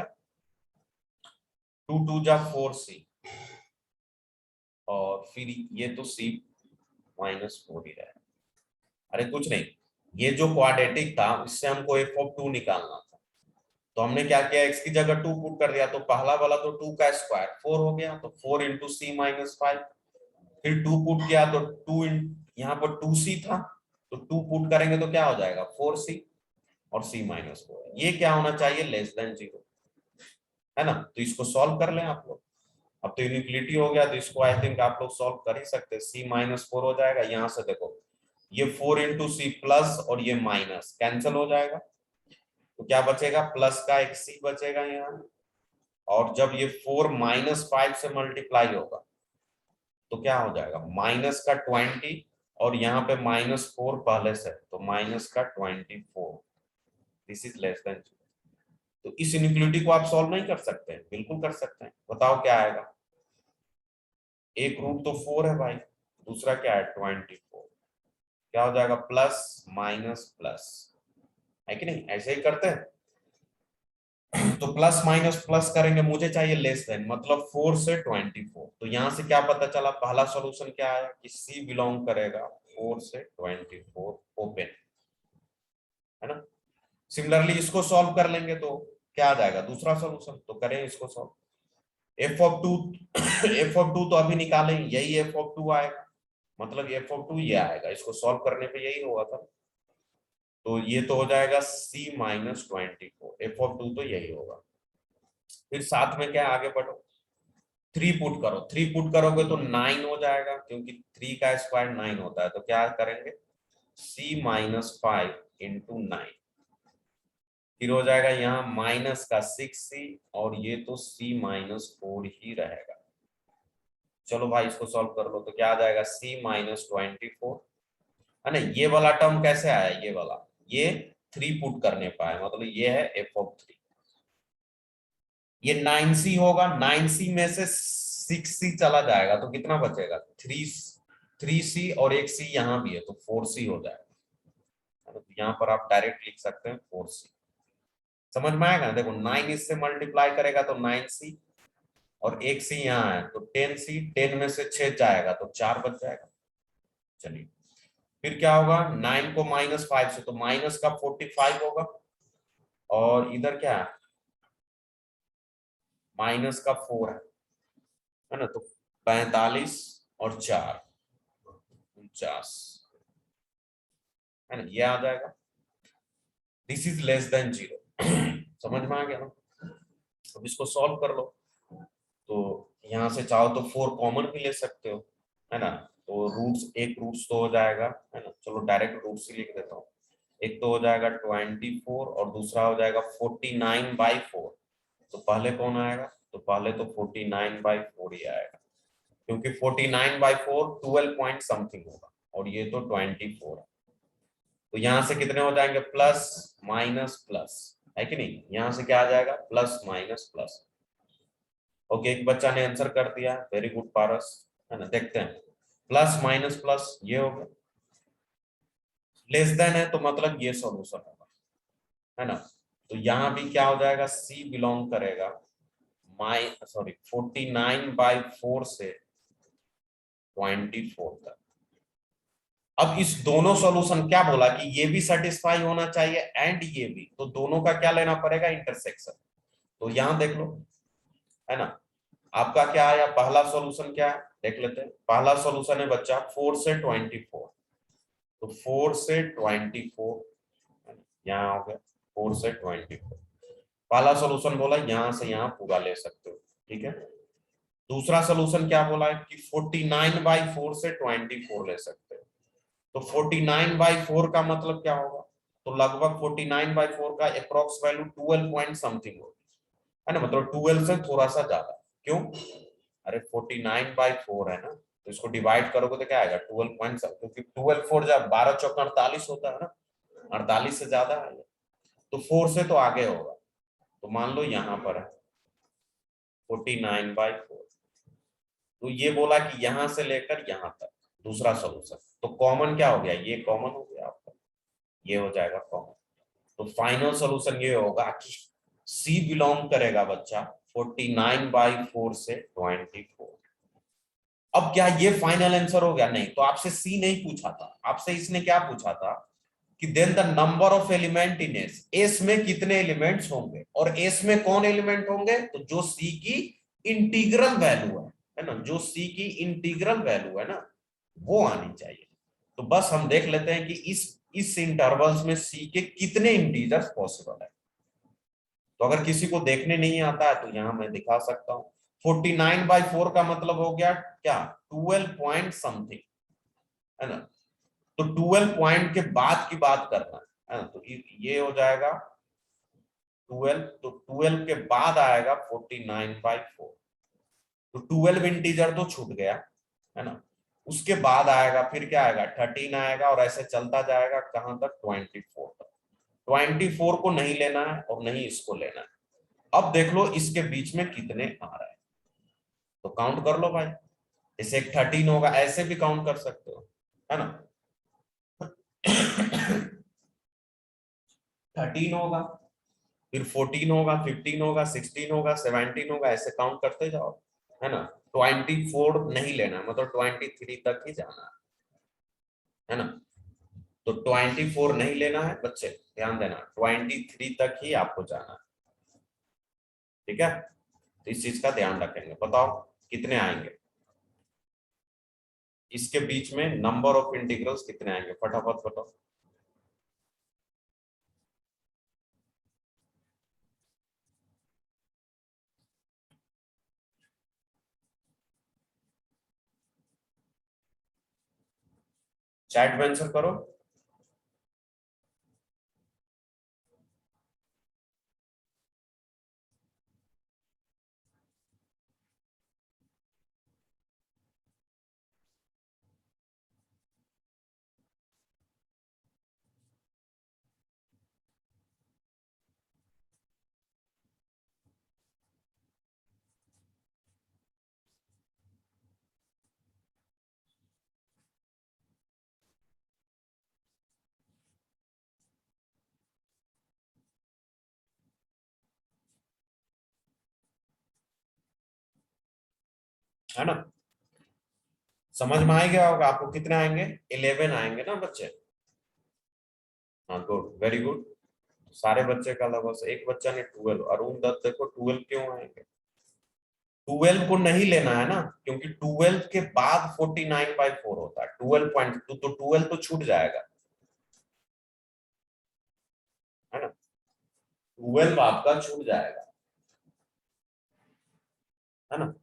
Speaker 1: 2 2 जा 4c, और फिर ये तो c-4 ही रहेगा। अरे कुछ नहीं, ये जो क्वाड्रेटिक था इससे हमको f ऑफ 2 निकालना था, तो हमने क्या किया, x की जगह 2 पुट कर दिया, तो पहला वाला तो 2 का स्क्वायर 4 हो गया, तो 4 इंटू c-5, फिर 2 पुट किया तो 2 यहाँ पर 2c था, तो 2 पुट करेंगे तो क्या हो जाएगा 4c और c-4, ये क्या होना चाहिए, लेस देन 0, है ना। तो इसको सॉल्व कर लें आप लोग, अब तो यूनिक्लिटी हो गया, तो इसको आई थिंक आप लोग सॉल्व कर ही सकते हैं, c-4 हो जाएगा, यहाँ से देखो ये 4 इंटू सी प्लस और ये माइनस कैंसिल हो जाएगा, तो क्या बचेगा, प्लस का एक सी बचेगा यहाँ, और जब ये 4 - 5 से मल्टीप्लाई होगा तो क्या हो जाएगा, माइनस का 20, और यहाँ पे -4 पहले से, तो माइनस का 24, दिस इज लेस देन। तो इस इनइक्वालिटी को आप सॉल्व नहीं कर सकते, बिल्कुल कर सकते हैं, बताओ क्या आएगा, एक रूट तो 4 है भाई, दूसरा क्या है 24, क्या हो जाएगा, प्लस माइनस प्लस, है कि नहीं, ऐसे ही करते हैं। तो प्लस माइनस प्लस करेंगे, मुझे चाहिए लेस देन, मतलब 4 से 24, तो यहां से क्या पता चला, पहला सॉल्यूशन क्या आया कि सी बिलोंग करेगा 4 से 24 ओपन, है ना। सिमिलरली इसको सॉल्व कर लेंगे तो क्या आ जाएगा, दूसरा सॉल्यूशन, तो करें इसको solve, F of 2 F of 2 तो अभी निकालें, यही एफ ऑफ 2 आएगा, मतलब एफ ऑफ 2 ये आएगा, इसको सॉल्व करने पे यही होगा था, तो ये तो हो जाएगा c-24, एफ ऑफ 2 तो यही होगा। फिर साथ में क्या आगे बढ़ो, 3 पुट करो, 3 पुट करोगे तो 9 हो जाएगा, क्योंकि 3 का स्क्वायर 9 होता है, तो क्या करेंगे c माइनस 5 इंटू 9, फिर हो जाएगा यहाँ माइनस का 6c, और ये तो c माइनस 4 ही रहेगा। चलो भाई इसको सॉल्व कर लो, तो क्या आ जाएगा c माइनस 24 है ना। ये वाला टर्म कैसे आया, ये वाला, ये 3 पुट करने पाए, मतलब ये है f ऑफ 3। ये 9c होगा, 9c में से 6c चला जाएगा तो कितना बचेगा, 3c, और एक c यहाँ भी है तो 4c हो जाएगा। तो यहाँ पर आप डायरेक्ट लिख सकते हैं 4c। समझ में आएगा, देखो 9 इससे मल्टीप्लाई करेगा तो 9c, और एक सी यहाँ है तो 10c, 10 में से 6 जाएगा तो 4 बच जाएगा। चलिए फिर क्या होगा, 9 को माइनस 5 से, तो माइनस का 45 होगा, और इधर क्या है, माइनस का 4 है ना, तो 45 और 4 49 है ना, ये आ जाएगा। This is less than 0। समझ में आ गया ना। अब इसको सॉल्व कर लो, तो यहाँ से चाहो तो 4 कॉमन भी ले सकते हो, है ना। तो रूट्स, एक रूट्स तो हो जाएगा, है ना। चलो डायरेक्ट रूट्स ही लिख देता हूँ। एक तो हो जाएगा 24 और दूसरा हो जाएगा 49/4। तो पहले कौन आएगा, तो पहले तो 49/4 ही आएगा, क्योंकि 49/4 12 पॉइंट समथिंग होगा, और ये तो 24 है। तो यहाँ से कितने हो जाएंगे, प्लस माइनस प्लस, है कि नहीं। यहाँ से क्या आ जाएगा, प्लस माइनस प्लस। ओके, एक बच्चा ने आंसर कर दिया, वेरी गुड पारस, है ना। देखते हैं, प्लस माइनस प्लस ये हो गया, लेस देन है तो मतलब ये सॉल्यूशन होगा, है ना। तो यहाँ भी क्या हो जाएगा, सी बिलोंग करेगा 49/4 से 24 तक। अब इस दोनों सॉल्यूशन क्या बोला कि ये भी सेटिस्फाई होना चाहिए एंड ये भी, तो दोनों का क्या लेना पड़ेगा, इंटरसेक्शन। तो यहां देख लो, है ना। आपका क्या आया, पहला सॉल्यूशन क्या है देख लेते हैं। पहला सॉल्यूशन है बच्चा 4 से 24, तो 4 से 24 यहाँ हो गया, 4 से 24 पहला सॉल्यूशन बोला, यहां से यहां पूरा ले सकते हो, ठीक है। दूसरा सॉल्यूशन क्या बोला है कि 49/4 से 24 ले सकते हो। तो 49/4 का मतलब क्या होगा, तो लगभग 49/4 का अप्रोक्स वैल्यू 12 पॉइंट समथिंग होगी, है ना। मतलब 12 से थोड़ा सा ज्यादा, क्यों, अरे 49/4 है ना, तो इसको डिवाइड करोगे तो क्या आएगा, 12 पॉइंट, क्योंकि 12 4 जब 12 चौका 48 होता है ना, 48 से ज्यादा है, तो 4 से तो आगे होगा। तो मान लो यहाँ पर है 49/4, तो ये बोला कि यहां से लेकर यहां तक दूसरा सोल्यूशन, तो कॉमन क्या हो गया, ये कॉमन हो गया आपका, ये हो जाएगा कॉमन। तो फाइनल सोल्यूशन ये होगा कि सी बिलोंग करेगा बच्चा 49/4 से 24। अब क्या ये फाइनल आंसर हो गया, नहीं, तो आपसे सी नहीं पूछा था, आपसे इसने क्या पूछा था कि then the number of element in s, s में कितने एलिमेंट्स होंगे, और एस में कौन एलिमेंट होंगे, तो जो सी की इंटीग्रल वैल्यू है ना, जो सी की इंटीग्रल वैल्यू है ना, वो आनी चाहिए। तो बस हम देख लेते हैं कि इस इंटरवल्स में सी के कितने इंटीजर्स पॉसिबल है। तो अगर किसी को देखने नहीं आता है तो यहां मैं दिखा सकता हूँ। 49/4 का मतलब हो गया क्या, 12 पॉइंट समथिंग, है ना। तो 12 पॉइंट के बाद की बात करना है ना, तो ये हो जाएगा 12, तो 12 के बाद आएगा 49/4, तो 12 इंटीजर तो छूट गया, है ना। उसके बाद आएगा, फिर क्या आएगा, 13 आएगा, और ऐसे चलता जाएगा कहां तक, 24 तक। 24 को नहीं लेना है और नहीं इसको लेना है। अब देख लो इसके बीच में कितने आ रहे हैं, तो काउंट कर लो भाई। जैसे एक 13 होगा, ऐसे भी काउंट कर सकते हो, है ना। 13 होगा, फिर 14 होगा, 15 होगा, 16 होगा, 17 होगा, ऐसे काउंट करते जाओ, है ना। 24 नहीं लेना, मतलब 23 तक ही जाना है ना। तो 24 नहीं लेना है बच्चे, ध्यान देना, 23 तक ही आपको जाना है, ठीक है। तो इस चीज का ध्यान रखेंगे। बताओ कितने आएंगे इसके बीच में, नंबर ऑफ इंटीग्रल्स कितने आएंगे, फटाफट बताओ। चैट में आंसर करो। है ना। समझ में आ गया होगा आपको, कितने आएंगे, 11 आएंगे ना बच्चे। हाँ गुड, वेरी गुड। सारे बच्चे का लगभग, एक बच्चा ने 12, अरुण दत्त देखो 12 क्यों आएंगे, 12 को नहीं लेना है ना, क्योंकि 12 के बाद 49/4 होता है, 12.2, तो 12 तो छूट जाएगा, है ना, 12 आपका छूट जाएगा, है ना।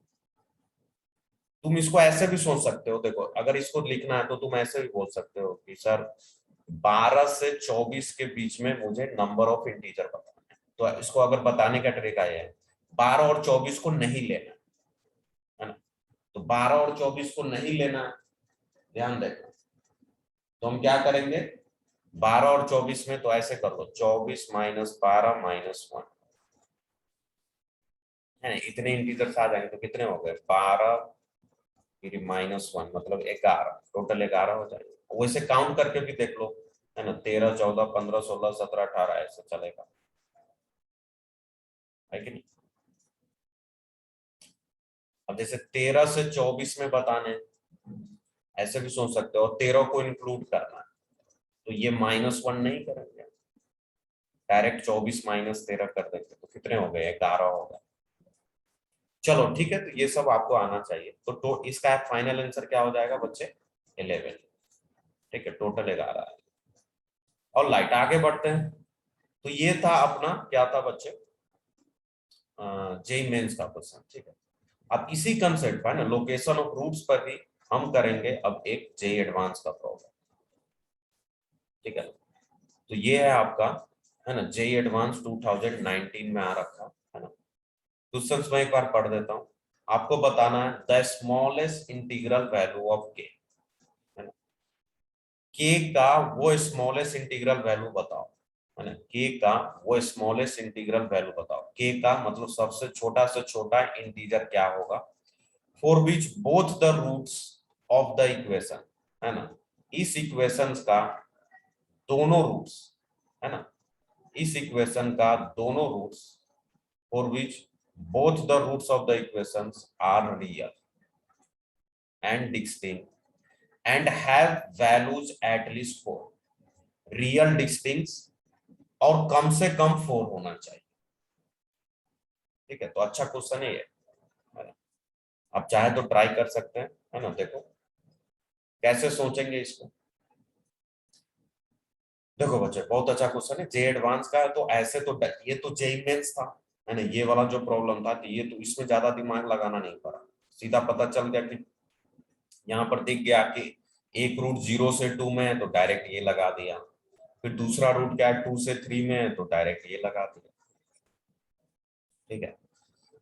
Speaker 1: तुम इसको ऐसे भी सोच सकते हो, देखो अगर इसको लिखना है तो तुम ऐसे भी बोल सकते हो कि सर 12 से 24 के बीच में मुझे नंबर ऑफ इंटीजर बताना है, तो इसको अगर बताने का तरीका ये है, 12 और 24 को नहीं लेना है ना, तो 12 और 24 को नहीं लेना, ध्यान देना, तो हम क्या करेंगे, 12 और 24 में तो ऐसे कर लो, 24 माइनस 12 माइनस 1, है ना, इतने इंटीजर्स आ जाएंगे, तो कितने हो गए, 12 फिर -1 मतलब 11, टोटल 11 हो जाएंगे, वैसे काउंट करके भी देख लो, है ना, 13 14 15 16 17 18 ऐसे चलेगा, है कि नहीं। अब जैसे 13 से 24 में बताने, ऐसे भी सोच सकते हो, और 13 को इंक्लूड करना है, तो ये -1 नहीं करेंगे, डायरेक्ट 24 माइनस 13 कर देंगे, तो कितने हो गए, 11 हो गए। चलो ठीक है, तो ये सब आपको आना चाहिए, तो इसका फाइनल आंसर क्या हो जाएगा बच्चे, 11, ठीक है, टोटल 11 है। और लाइट आगे बढ़ते हैं, तो ये था अपना क्या था बच्चे, जेई मेंस का क्वेश्चन, ठीक है। अब इसी कंसेप्ट पर ना, लोकेशन ऑफ रूट्स पर भी हम करेंगे अब एक जेई एडवांस का प्रॉब्लम, ठीक है। तो ये है आपका, है ना, जेई एडवांस 2019 में आ रखा है ना। क्वेश्चन मैं एक बार पढ़ देता हूँ, आपको बताना है the smallest integral value of के, है ना, के का वो स्मॉलेस्ट इंटीग्रल वैल्यू बताओ, है ना, के का वो स्मॉलेस्ट इंटीग्रल वैल्यू बताओ, के का मतलब सबसे छोटा से छोटा इंटीजर क्या होगा, for which both the roots of the equation, है ना, इस इक्वेशन का दोनों रूट्स, है ना, इस इक्वेशन का दोनों roots, for which both the roots of the equations are real and distinct and have values at least 4, real distinct और कम से कम 4 होना चाहिए, ठीक है, तो अच्छा क्वेश्चन है ये, है ना। आप चाहे तो ट्राई कर सकते हैं, है ना, देखो कैसे सोचेंगे इसको। देखो बच्चे बहुत अच्छा क्वेश्चन है, जे एडवांस का है, तो ऐसे तो ये तो जेई मेंस था, है ना, ये वाला जो प्रॉब्लम था, कि ये तो इसमें ज्यादा दिमाग लगाना नहीं पड़ा, सीधा पता चल गया कि यहाँ पर दिख गया कि एक रूट 0 से 2 में है तो डायरेक्ट ये लगा दिया, फिर दूसरा रूट क्या है 2 से 3 में है तो डायरेक्ट ये लगा दिया, ठीक है,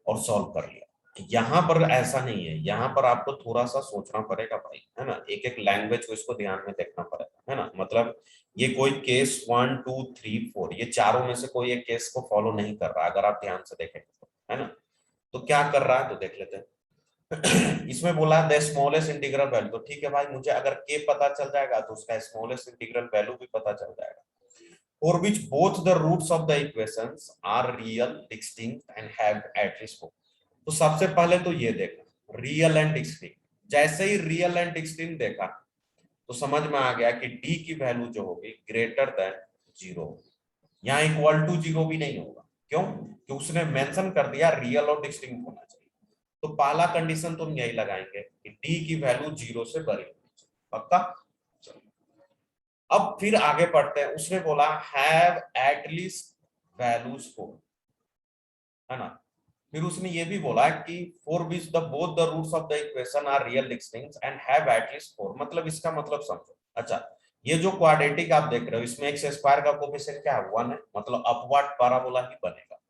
Speaker 1: और सॉल्व कर लिया। यहाँ पर ऐसा नहीं है, यहाँ पर आपको थोड़ा सा सोचना पड़ेगा भाई, है ना, एक एक लैंग्वेज को इसको ध्यान में देखना पड़ेगा, है ना, मतलब ये कोई केस 1 2 3 4 ये चारों में से कोई एक केस को फॉलो नहीं कर रहा, अगर आप ध्यान से देखें तो, है ना, तो क्या कर रहा है तो देख लेते हैं। इसमें बोला द स्मॉलेस्ट इंटीग्रल वैल्यू, तो ठीक है भाई, मुझे अगर के पता चल जाएगा तो उसका स्मॉलेस्ट इंटीग्रल वैल्यू भी पता चल जाएगा, for which both the roots of the equations are real, distinct and have at least 4, तो सबसे पहले तो ये देखना रियल एंड डिस्टिंक्ट, जैसे ही रियल एंड डिस्टिंक्ट देखा तो समझ में आ गया कि डी की वैल्यू जो होगी ग्रेटर देन 0, यहाँ इक्वल टू 0 भी नहीं होगा, क्यों, कि उसने मेंशन कर दिया रियल और डिस्टिंक्ट होना चाहिए, तो पहला कंडीशन तुम यही लगाएंगे कि डी की वैल्यू 0 से बड़ी होनी चाहिए, पक्का। अब फिर आगे पढ़ते हैं, उसने बोला हैव एट लीस्ट वैल्यूज 4, है ना, फिर उसने ये भी बोला कि for which the both the roots of the equation are real distinct and have at least 4, मतलब इसका मतलब समझो, अच्छा ये जो क्वाड्रेटिक आप देख रहे हो इसमें एक्स स्क्वायर का कोफिशिएंट क्या है 1 है, मतलब अपवर्ड पैराबोला ही बनेगा,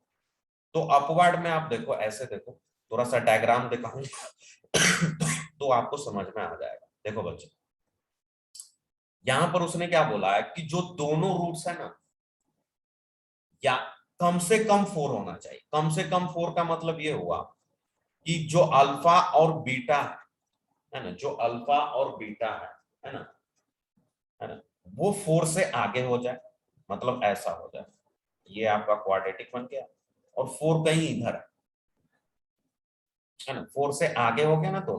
Speaker 1: तो अपवर्ड में आप देखो, ऐसे देखो, थोड़ा सा डायग्राम दिखाऊं तो आपको समझ में आ जाएगा, देखो बच्चे यहां पर उसने क्या बोला है कि जो दोनों रूट्स है ना, या कम से कम 4 होना चाहिए, कम से कम 4 का मतलब ये हुआ कि जो अल्फा और बीटा है ना, जो अल्फा और बीटा है ना, है ना, वो 4 से आगे हो जाए, मतलब ऐसा हो जाए, ये आपका क्वाड्रेटिक बन गया, और 4 कहीं इधर है, है ना, 4 से आगे हो गया ना तो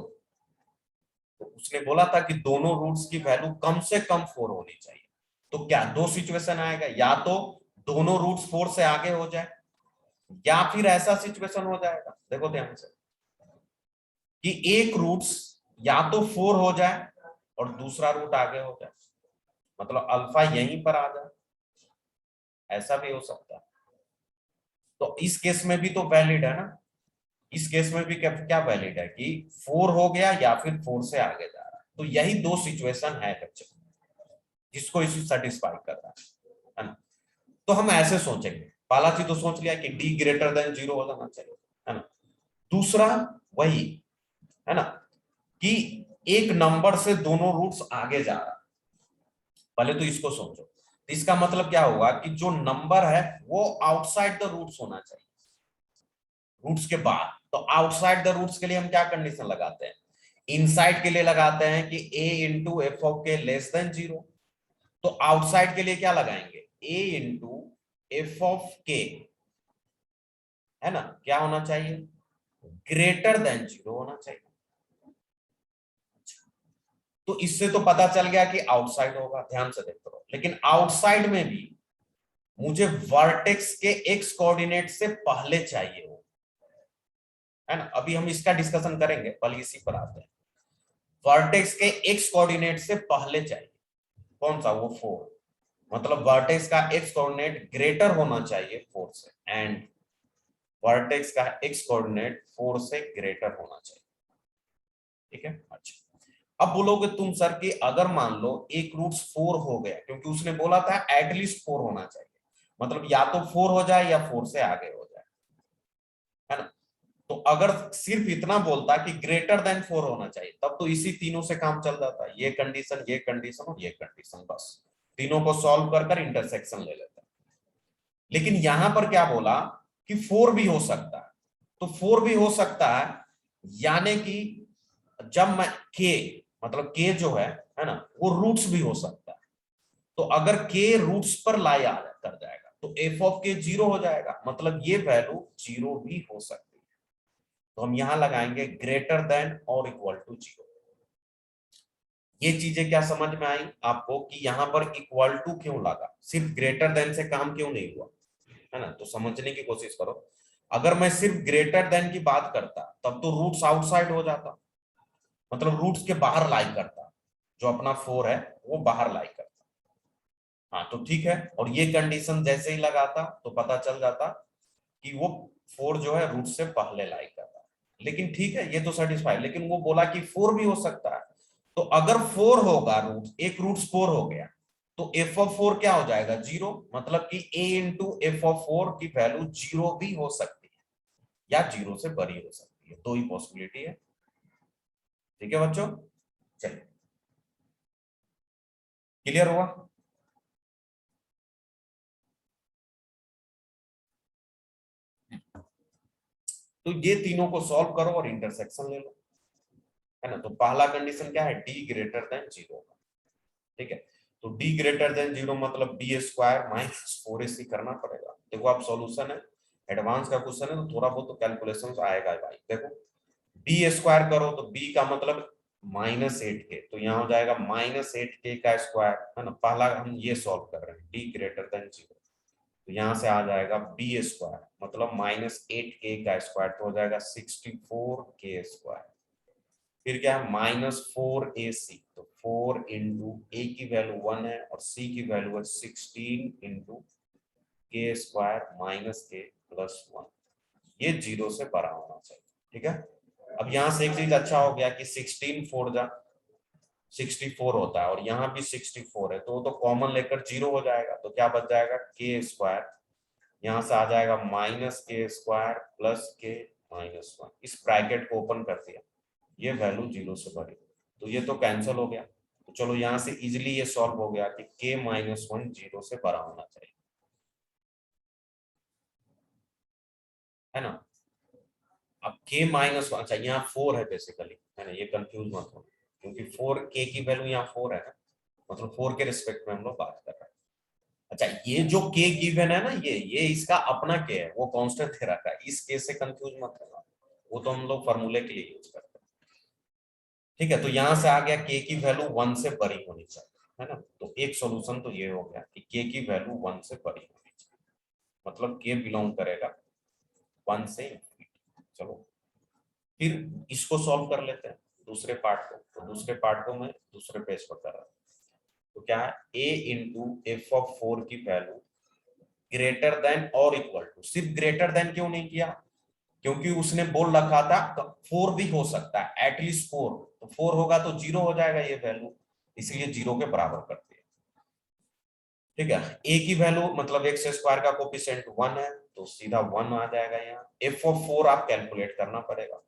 Speaker 1: उसने बोला था कि दोनों रूट्स की वैल्यू कम से कम 4 होनी चाहिए। तो क्या दो सिचुएशन आएगा, या तो दोनों रूट्स 4 से आगे हो जाए, या फिर ऐसा सिचुएशन हो जाएगा, देखो ध्यान से, कि एक रूट्स या तो 4 हो जाए और दूसरा रूट आगे हो जाए, मतलब अल्फा यहीं पर आ जाए, ऐसा भी हो सकता है। तो इस केस में भी तो वैलिड है ना, इस केस में भी क्या क्या वैलिड है कि 4 हो गया या फिर 4 से आगे जा रहा है। तो यही दो सिचुएशन है बच्चे, जिसको इसे सेटिस्फाई कर रहा है ना। तो हम ऐसे सोचेंगे, पहला चीज तो सोच लिया कि डी ग्रेटर देन 0 हो जाना चाहिए, है ना। दूसरा वही है ना, कि एक नंबर से दोनों रूट्स आगे जा रहा है। पहले तो इसको समझो, तो इसका मतलब क्या होगा कि जो नंबर है वो आउटसाइड द रूट्स होना चाहिए, रूट्स के बाहर। तो आउटसाइड द रूट्स के लिए हम क्या कंडीशन लगाते हैं, इनसाइड के लिए लगाते हैं कि a इंटू एफ ऑफ के लेस देन 0। तो आउटसाइड के लिए क्या लगाएंगे, a इंटू एफ ऑफ के, है ना, क्या होना चाहिए, ग्रेटर देन 0 होना चाहिए। तो इससे तो पता चल गया कि आउटसाइड होगा, ध्यान से देखते रहो। लेकिन आउटसाइड में भी मुझे वर्टेक्स के एक्स कोऑर्डिनेट से पहले चाहिए हो, है ना। अभी हम इसका डिस्कशन करेंगे, पहले इसी पर आते हैं। वर्टेक्स के एक्स कोऑर्डिनेट से पहले चाहिए, कौन सा, वो 4। मतलब वर्टेक्स का एक्स कोऑर्डिनेट ग्रेटर होना चाहिए 4 से, एंड वर्टेक्स का एक्स कोऑर्डिनेट 4 से ग्रेटर होना चाहिए, ठीक है। अच्छा, अब बोलोगे तुम सर कि अगर मान लो एक रूट्स 4 हो गया, क्योंकि उसने बोला था एटलीस्ट 4 होना चाहिए, मतलब या तो 4 हो जाए या 4 से आगे हो जाए, है ना। तो अगर सिर्फ इतना बोलता कि ग्रेटर देन 4 होना चाहिए, तब तो इसी तीनों से काम चल जाता, ये कंडीशन, ये कंडीशन और ये कंडीशन, बस तीनों को सॉल्व कर कर इंटरसेक्शन ले लेता। लेकिन यहां पर क्या बोला कि 4 भी हो सकता है। तो 4 भी हो सकता है, यानी कि जब मैं के, मतलब के जो है ना, वो रूट्स भी हो सकता है। तो अगर के रूट्स पर लाई आ कर जाएगा तो एफ ऑफ के 0 हो जाएगा, मतलब ये वैल्यू 0 भी हो सकती है। तो हम यहां लगाएंगे ग्रेटर देन और इक्वल टू 0। ये चीजें क्या समझ में आई आपको कि यहां पर इक्वल टू क्यों लगा, सिर्फ ग्रेटर देन से काम क्यों नहीं हुआ, है ना। तो समझने की कोशिश करो, अगर मैं सिर्फ ग्रेटर देन की बात करता तब तो रूट्स आउटसाइड हो जाता, मतलब रूट्स के बाहर लाई करता, जो अपना 4 है वो बाहर लाई करता। हाँ तो ठीक है, और ये कंडीशन जैसे ही लगाता तो पता चल जाता कि वो 4 जो है रूट से पहले लाई करता। लेकिन ठीक है, ये तो सेटिस्फाई, लेकिन वो बोला कि 4 भी हो सकता है। तो अगर 4 होगा रूट, एक रूट 4 हो गया, तो एफ ऑफ 4 क्या हो जाएगा, 0। मतलब कि a इंटू एफ ऑफ 4 की वैल्यू 0 भी हो सकती है, या 0 से बड़ी हो सकती है, दो ही पॉसिबिलिटी है, ठीक है बच्चों। चलिए, क्लियर हुआ। तो ये तीनों को सॉल्व करो और इंटरसेक्शन ले लो, है ना। तो पहला कंडीशन क्या है, डी ग्रेटर देन 0, ठीक है। तो डी ग्रेटर देन 0 मतलब डी स्क्वायर माइनस 4ac करना पड़ेगा। देखो आप सॉल्यूशन है, एडवांस का क्वेश्चन है तो थोड़ा बहुत तो कैलकुलेशन आएगा भाई। देखो डी स्क्वायर करो तो b का मतलब -8k, तो यहाँ हो जाएगा -8k का स्क्वायर, है ना। पहला हम ये सॉल्व कर रहे हैं, डी ग्रेटर देन 0, तो यहाँ से आ जाएगा बी स्क्वायर मतलब -8k का स्क्वायर, तो हो जाएगा 64k स्क्वायर। फिर क्या है, -4ac, तो 4 इंटू ए की वैल्यू 1 है और सी की वैल्यू है 16 इंटू के स्क्वायर माइनस के प्लस 1, ये 0 से बड़ा होना चाहिए, ठीक है। अब यहाँ से एक चीज अच्छा हो गया कि 16 4 जा 64 होता है, और यहाँ भी 64 है, तो वो तो कॉमन लेकर 0 हो जाएगा, तो क्या बच जाएगा, के स्क्वायर, यहाँ से आ जाएगा -k स्क्वायर प्लस के -1, इस ब्रैकेट को ओपन कर दिया, ये वैल्यू 0 से बड़ी, तो ये तो कैंसिल हो गया। तो चलो यहाँ से इजिली ये सॉल्व हो गया कि k-1 0 से बड़ा होना चाहिए, है ना। अब k-1, अच्छा यहाँ 4 है बेसिकली, है ना, ये कंफ्यूज मत हो, क्योंकि 4k की वैल्यू यहाँ 4 है ना, मतलब 4 के रिस्पेक्ट में हम लोग बात कर रहे हैं। अच्छा, ये जो k गिवन है ना, ये इसका अपना k है, वो कांस्टेंट दे रखा है, इस k से कंफ्यूज मत करना, वो तो हम लोग फॉर्मूले के लिए यूज करते हैं। ठीक है, तो यहां से आ गया के की वैल्यू 1 से बड़ी होनी चाहिए, है ना। तो एक सॉल्यूशन तो ये हो गया कि के की वैल्यू 1 से बड़ी होनी चाहिए, मतलब के बिलोंग करेगा 1 से इंफिनिटी। चलो फिर इसको सॉल्व कर लेते हैं दूसरे पार्ट को। तो दूसरे पार्ट को मैं दूसरे पेज पर कर रहा हूँ। तो क्या है, a इंटू एफ ऑफ 4 की वैल्यू ग्रेटर देन और इक्वल टू, सिर्फ ग्रेटर देन क्यों नहीं किया, क्योंकि उसने बोल रखा था 4 भी हो सकता है, एटलीस्ट 4, तो 4 होगा तो 0 हो जाएगा ये वैल्यू, इसलिए 0 के बराबर कर दिया। ठीक है, a की वैल्यू मतलब एक्स स्क्वायर का कोफिशिएंट 1 है, तो सीधा 1 आ जाएगा यहाँ। एफ ऑफ 4 आप कैलकुलेट करना पड़ेगा,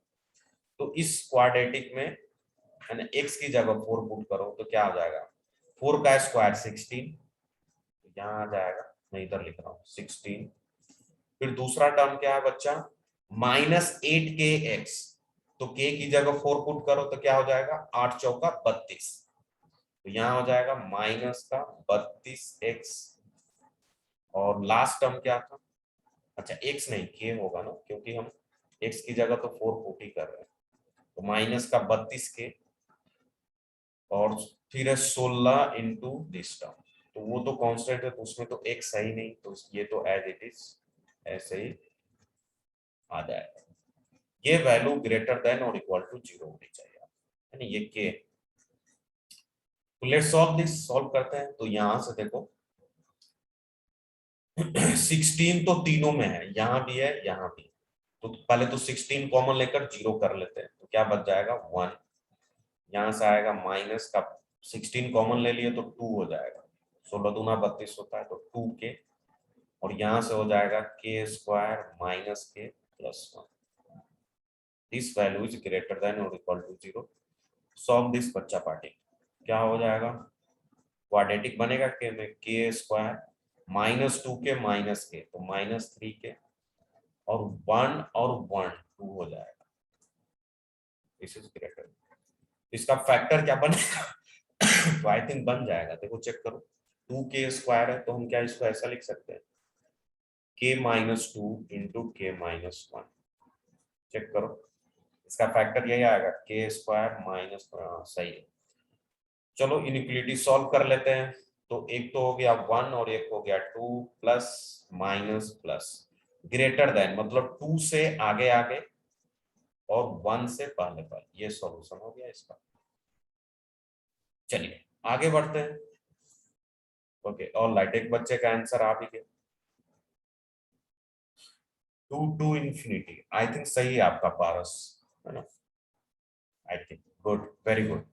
Speaker 1: तो इस क्वाड्रेटिक में है ना x की जगह 4 पुट करो तो क्या आ जाएगा, 4 का स्क्वायर 16, यहाँ आ जाएगा, मैं इधर लिख रहा हूँ 16। फिर दूसरा टर्म क्या है बच्चा, -8kx, तो k की जगह 4 पुट करो तो क्या हो जाएगा, 8 चौका 32, तो यहाँ हो जाएगा माइनस का 32x। और लास्ट टर्म क्या था, अच्छा x नहीं k होगा ना, क्योंकि हम x की जगह तो 4 पुट ही कर रहे हैं, तो माइनस का 32k और फिर है 16 इंटू दिस टर्म, तो वो तो कांस्टेंट है तो उसमें तो x है ही नहीं, तो ये तो एज इट इज ऐसे ही आ जाएगा। ये वैल्यू ग्रेटर देन और इक्वल टू 0 होनी चाहिए, यानी ये के। तो लेट्स सॉल्व दिस, सॉल्व करते हैं। तो यहां से देखो 16 तो तीनों में है, यहां भी है यहां भी, तो पहले तो 16 कॉमन लेकर 0 कर लेते हैं, तो क्या बच जाएगा 1, यहां से आएगा माइनस का 16 कॉमन ले लिए तो 2 हो जाएगा, 16 दूना 32 होता है, तो 2k, और यहां से हो जाएगा के स्क्वायर माइनस के plus 1, this value is greater than और इक्वल टू 0। सॉल्व दिस बच्चा पार्टी, क्या हो जाएगा, क्वाड्रेटिक बनेगा के में के स्क्वायर -2k माइनस के, तो -3k, और 1 और 1 2 हो जाएगा, दिस इज ग्रेटर। इसका फैक्टर क्या बनेगा, तो आई थिंक बन जाएगा, देखो चेक करो, 2k स्क्वायर है तो हम क्या इसको ऐसा लिख सकते हैं, k-2 इंटू k-1, चेक करो इसका फैक्टर यही आएगा, के स्क्वायर माइनस, सही है। चलो इनइक्वालिटी सॉल्व कर लेते हैं। तो एक तो हो गया 1 और एक हो गया 2, plus minus plus, greater than मतलब 2 से आगे आगे और 1 से पहले पहले, ये सॉल्यूशन हो गया इसका। चलिए आगे बढ़ते हैं। ओके, और लाइट एक बच्चे का आंसर आ भी गया, 2 टू इंफिनिटी, आई थिंक सही है आपका पारस, है ना, I think good, very good.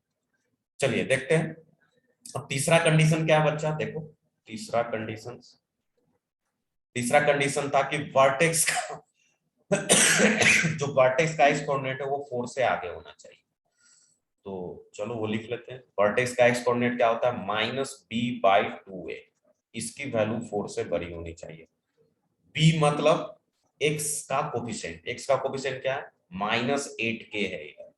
Speaker 1: चलिए देखते हैं अब तीसरा कंडीशन क्या है बच्चा, देखो तीसरा कंडीशन, तीसरा कंडीशन था कि वर्टेक्स का जो वर्टेक्स का एक्स कोऑर्डिनेट है वो 4 से आगे होना चाहिए। तो चलो वो लिख लेते हैं, वर्टेक्स का एक्स कोऑर्डिनेट क्या होता है, -b/2a, इसकी वैल्यू 4 से बड़ी होनी चाहिए। b मतलब x का कोफिशिएंट, x का कोफिशिएंट क्या है, -8k है इधर,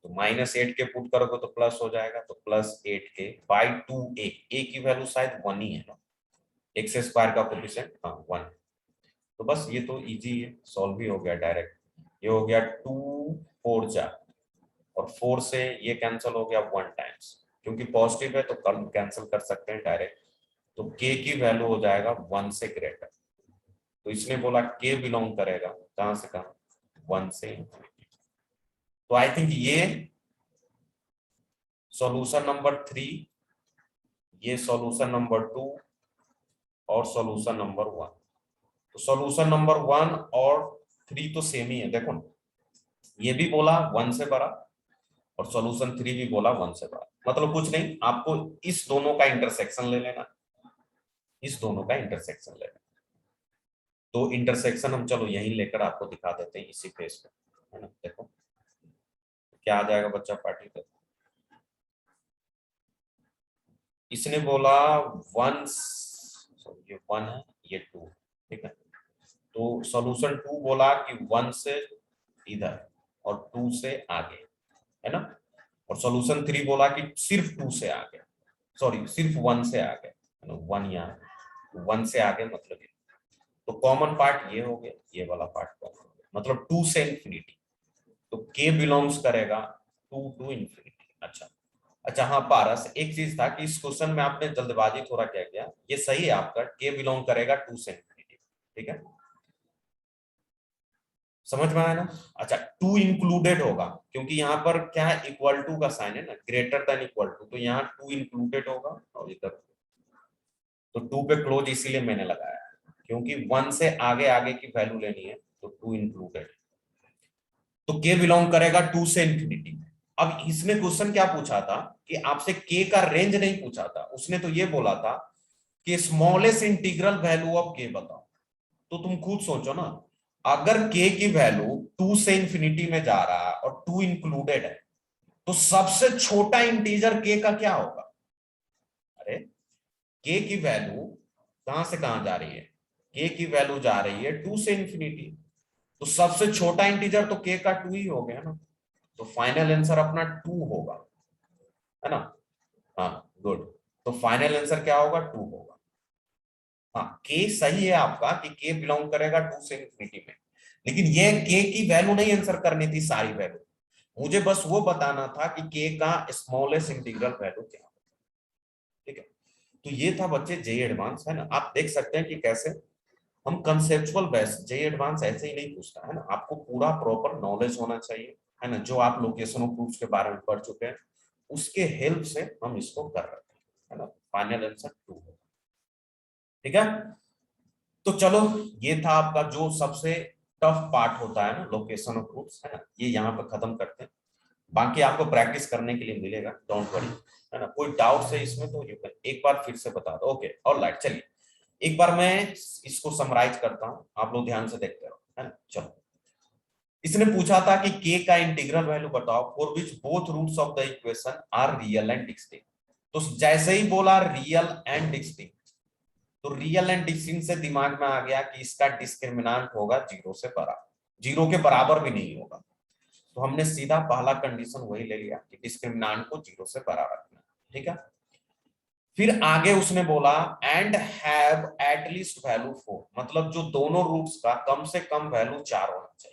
Speaker 1: तो -8k पुट करोगे तो प्लस हो जाएगा, तो +8k/2a, a की वैल्यू शायद 1 ही है ना, एक्स स्क्वायर का कोफिशिएंट, हाँ 1, तो बस ये तो इजी है, सॉल्व भी हो गया डायरेक्ट। ये हो गया 2 4 जा, और 4 से ये कैंसिल हो गया 1 टाइम्स, क्योंकि पॉजिटिव है तो कल कैंसिल कर सकते हैं डायरेक्ट, तो k की वैल्यू हो जाएगा 1 से ग्रेटर, तो इसने बोला k बिलोंग करेगा कहां से कहां, 1 से इंफिनिटी। तो आई थिंक ये सॉल्यूशन नंबर 3, ये सॉल्यूशन नंबर 2 और सॉल्यूशन नंबर 1। तो सॉल्यूशन नंबर 1 और 3 तो सेम ही है, देखो ना, ये भी बोला 1 से बड़ा और सॉल्यूशन 3 भी बोला 1 से बड़ा, मतलब कुछ नहीं, आपको इस दोनों का इंटरसेक्शन ले लेना, इस दोनों का इंटरसेक्शन ले लेना। तो इंटरसेक्शन हम चलो यहीं लेकर आपको दिखा देते हैं इसी पेज पे, है ना, देखो क्या आ जाएगा बच्चा पार्टी पे, इसने बोला 1, ये 1 है ये 2, ठीक है, तो सॉल्यूशन 2 बोला कि 1 से इधर और 2 से आगे, है ना, और सॉल्यूशन 3 बोला कि सिर्फ 2 से आगे, सॉरी सिर्फ 1 से आगे, है ना, 1 यहाँ 1 से आगे मतलब ये, तो कॉमन पार्ट ये हो गया, ये वाला पार्ट कॉमन हो गया, मतलब 2 से इंफिनिटी, तो के बिलोंग्स करेगा 2 टू इंफिनिटी। अच्छा अच्छा, हाँ पारस, एक चीज था कि इस क्वेश्चन में आपने जल्दबाजी थोड़ा क्या किया, ये सही है आपका, के बिलोंग करेगा 2 से इंफिनिटी, ठीक है, समझ में आया ना। अच्छा, 2 इंक्लूडेड होगा क्योंकि यहाँ पर क्या है, इक्वल टू का साइन है ना, ग्रेटर देन इक्वल टू, तो यहाँ 2 इंक्लूडेड होगा, और इधर तो 2 पे क्लोज इसीलिए मैंने लगाया क्योंकि 1 से आगे आगे की वैल्यू लेनी है, तो 2 इंक्लूडेड, तो के बिलोंग करेगा 2 से इंफिनिटी। अब इसने क्वेश्चन क्या पूछा था कि आपसे के का रेंज नहीं पूछा था, उसने तो ये बोला था कि स्मॉलेस्ट इंटीग्रल वैल्यू ऑफ के बताओ। तो तुम खुद सोचो ना, अगर के की वैल्यू 2 से इंफिनिटी में जा रहा है और 2 इंक्लूडेड है, तो सबसे छोटा इंटीजर के का क्या होगा। अरे के की वैल्यू कहां से कहां जा रही है, के की वैल्यू जा रही है 2 से इंफिनिटी, तो सबसे छोटा इंटीजर तो के का 2 ही हो गया ना, तो फाइनल आंसर अपना 2 होगा, है ना। हाँ गुड, तो फाइनल आंसर क्या होगा, 2 होगा। हाँ के सही है आपका कि के बिलोंग करेगा 2 से इंफिनिटी में, लेकिन ये के की वैल्यू नहीं आंसर करनी थी सारी वैल्यू, मुझे बस वो बताना था कि के का स्मॉलेस्ट इंटीग्रल वैल्यू क्या है, ठीक है। तो ये था बच्चे जे एडवांस, है ना, आप देख सकते हैं कि कैसे हम कंसेप्चुअल बेस, जे एडवांस ऐसे ही नहीं पूछता है ना, आपको पूरा प्रॉपर नॉलेज होना चाहिए, है ना, जो आप लोकेशन ऑफ प्रूफ्स के बारे में पढ़ चुके हैं उसके हेल्प से हम इसको कर रहे हैं, है ना। फाइनल आंसर 2 है, ठीक है। तो चलो, ये था आपका जो सबसे टफ पार्ट होता है ना, लोकेशन ऑफ प्रूफ्स, है ना, ये यहाँ पे खत्म करते हैं, बाकी आपको प्रैक्टिस करने के लिए मिलेगा, डोंट वरी, है ना। कोई डाउट है इसमें तो यू कैन एक बार फिर से बता दो, ओके ऑलराइट। चलिए एक बार मैं इसको समराइज करता हूँ, आप लोग ध्यान से देखते रहो, है ना। चलो, इसने पूछा था कि के का इंटीग्रल वैल्यू बताओ for which both roots of the equation are real and distinct. तो जैसे ही बोला रियल एंड डिस्टिंक्ट, तो रियल एंड डिस्टिंक्ट से दिमाग में आ गया कि इसका डिस्क्रिमिनांट होगा 0 से बड़ा, 0 के बराबर भी नहीं होगा, तो हमने सीधा पहला कंडीशन वही ले लिया कि डिस्क्रिमिनांट को 0 से बड़ा रखना, ठीक है। फिर आगे उसने बोला एंड हैव एटलीस्ट वैल्यू 4, मतलब जो दोनों रूट्स का कम से कम वैल्यू 4 होना चाहिए।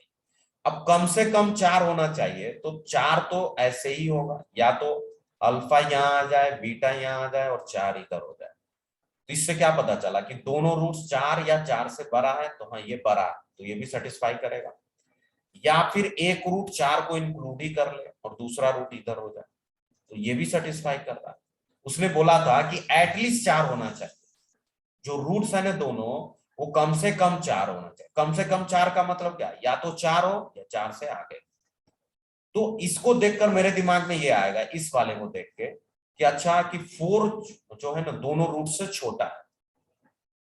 Speaker 1: अब कम से कम 4 होना चाहिए, तो 4 तो ऐसे ही होगा, या तो अल्फा यहां आ जाए, बीटा यहां आ जाए और 4 इधर हो जाए। तो इससे क्या पता चला कि दोनों रूट्स 4 या 4 से बड़ा है, तो हाँ ये बड़ा है, तो ये भी सेटिस्फाई करेगा। या फिर एक रूट 4 को इंक्लूड ही कर ले और दूसरा रूट इधर हो जाए, तो ये भी सेटिस्फाई कर रहा है। उसने बोला था कि एटलीस्ट 4 होना चाहिए, जो रूट्स है ना दोनों, वो कम से कम 4 होना चाहिए। कम से कम 4 का मतलब क्या, या तो 4 हो या 4 से आगे। तो इसको देखकर मेरे दिमाग में ये आएगा, इस वाले को देख के, कि अच्छा कि 4 जो है ना दोनों रूट से छोटा है,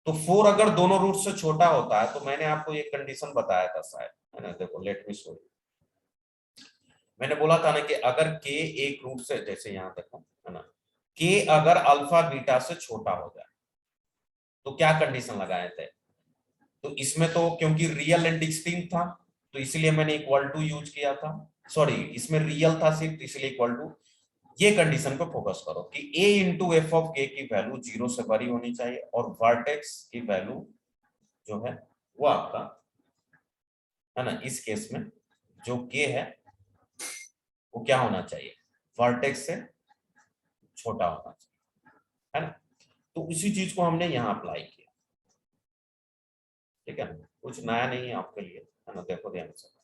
Speaker 1: तो 4 अगर दोनों रूट से छोटा होता है, तो मैंने आपको ये कंडीशन बताया था शायद, है ना, देखो लेट मी शो यू। मैंने बोला था ना कि अगर के एक रूट से, जैसे यहां देखो, है ना, के अगर अल्फा बीटा से छोटा हो जाए, तो क्या कंडीशन लगाए थे, तो इसमें तो क्योंकि रियल एंड डिस्टिंक्ट था, तो इसलिए मैंने इक्वल टू यूज किया था, सॉरी इसमें रियल था सिर्फ, तो इसलिए इक्वल टू। ये कंडीशन पे फोकस करो कि a इंटू एफ ऑफ के की वैल्यू 0 से बड़ी होनी चाहिए, और वर्टेक्स की वैल्यू जो है वो आपका, है ना, इस केस में जो k है वो क्या होना चाहिए, वर्टेक्स से छोटा होना चाहिए, है ना। तो उसी चीज को हमने यहाँ अप्लाई किया, ठीक है, कुछ नया नहीं है आपके लिए, है ना, देखो ध्यान से।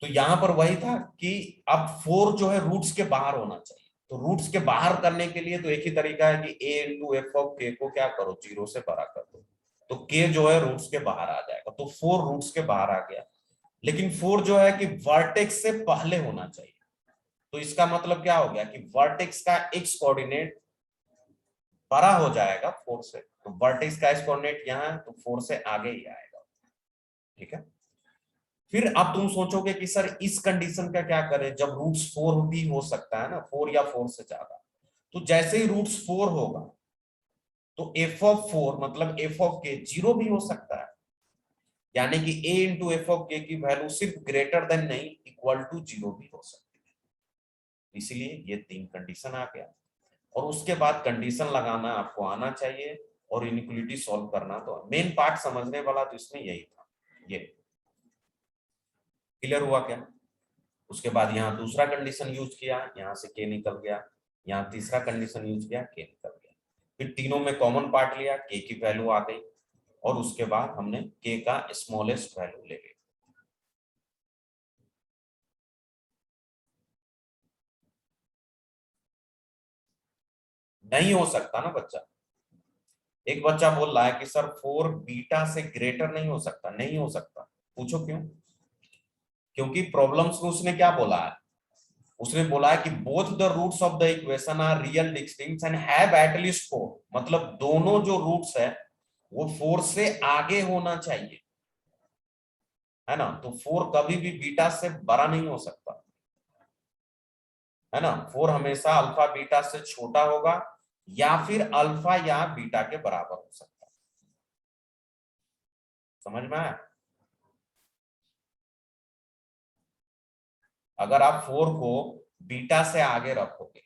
Speaker 1: तो यहां पर वही था कि अब 4 जो है रूट्स के बाहर होना चाहिए, तो रूट्स के बाहर करने के लिए तो एक ही तरीका है कि a इंटू एफ ऑफ के को क्या करो, 0 से बड़ा कर दो, तो k जो है रूट्स के बाहर आ जाएगा, तो 4 रूट्स के बाहर आ गया। लेकिन 4 जो है कि वर्टेक्स से पहले होना चाहिए, तो इसका मतलब क्या हो गया कि वर्टेक्स का x कोऑर्डिनेट बड़ा हो जाएगा 4 से, तो वर्टेक्स का x कोऑर्डिनेट यहाँ है, तो 4 से आगे ही आएगा, ठीक है। फिर अब तुम सोचोगे कि सर इस कंडीशन का क्या करें, जब रूट्स 4 भी हो सकता है ना, 4 या 4 से ज्यादा, तो जैसे ही रूट्स 4 होगा, तो एफ ऑफ 4 मतलब एफ ऑफ के 0 भी हो सकता है, यानी कि a इंटू एफ ऑफ के की वैल्यू सिर्फ ग्रेटर देन नहीं, इक्वल टू 0 भी हो सकती है। इसीलिए ये 3 कंडीशन आ गया, और उसके बाद कंडीशन लगाना आपको आना चाहिए, और इनइक्वालिटी सॉल्व करना, तो मेन पार्ट समझने वाला तो इसमें यही था। ये क्लियर हुआ क्या? उसके बाद यहाँ दूसरा कंडीशन यूज किया, यहाँ से के निकल गया, यहाँ तीसरा कंडीशन यूज किया, के निकल गया, फिर तीनों में कॉमन पार्ट लिया, के की वैल्यू आ गई, और उसके बाद हमने के का स्मॉलेस्ट वैल्यू ले लिया। नहीं हो सकता ना बच्चा, एक बच्चा बोल रहा है कि सर 4 बीटा से ग्रेटर नहीं हो सकता, नहीं हो सकता। पूछो क्यों? क्योंकि प्रॉब्लम्स में उसने क्या बोला है, उसने बोला है कि both the roots of the equation are real distinct and have at least 4, मतलब दोनों जो रूट्स है वो 4 से आगे होना चाहिए, है ना। तो 4 कभी भी बीटा से बड़ा नहीं हो सकता, है ना। 4 हमेशा अल्फा बीटा से छोटा होगा, या फिर अल्फा या बीटा के बराबर हो सकता है। समझ में आया? अगर आप 4 को बीटा से आगे रखोगे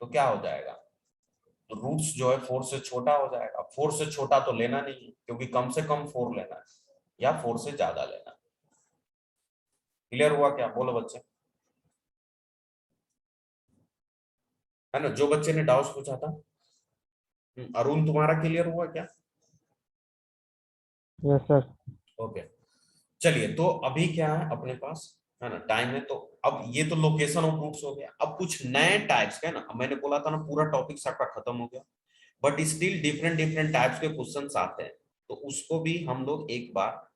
Speaker 1: तो क्या हो जाएगा, तो रूट्स जो है 4 से छोटा हो जाएगा। 4 से छोटा तो लेना नहीं है, क्योंकि कम से कम 4 लेना है या 4 से ज्यादा लेना है। क्लियर हुआ क्या? बोलो बच्चे, है ना। जो बच्चे ने डाउट पूछा था, अरुण तुम्हारा क्लियर हुआ क्या?
Speaker 2: Yes sir.
Speaker 1: ओके, चलिए तो अभी क्या है अपने पास, है ना, टाइम है। तो अब ये तो लोकेशन ऑफ रूट्स हो गया, अब कुछ नए टाइप्स का, है ना। मैंने बोला था ना पूरा टॉपिक आपका खत्म हो गया, but still different different types के क्वेश्चंस आते हैं, तो उसको भी हम लोग एक बार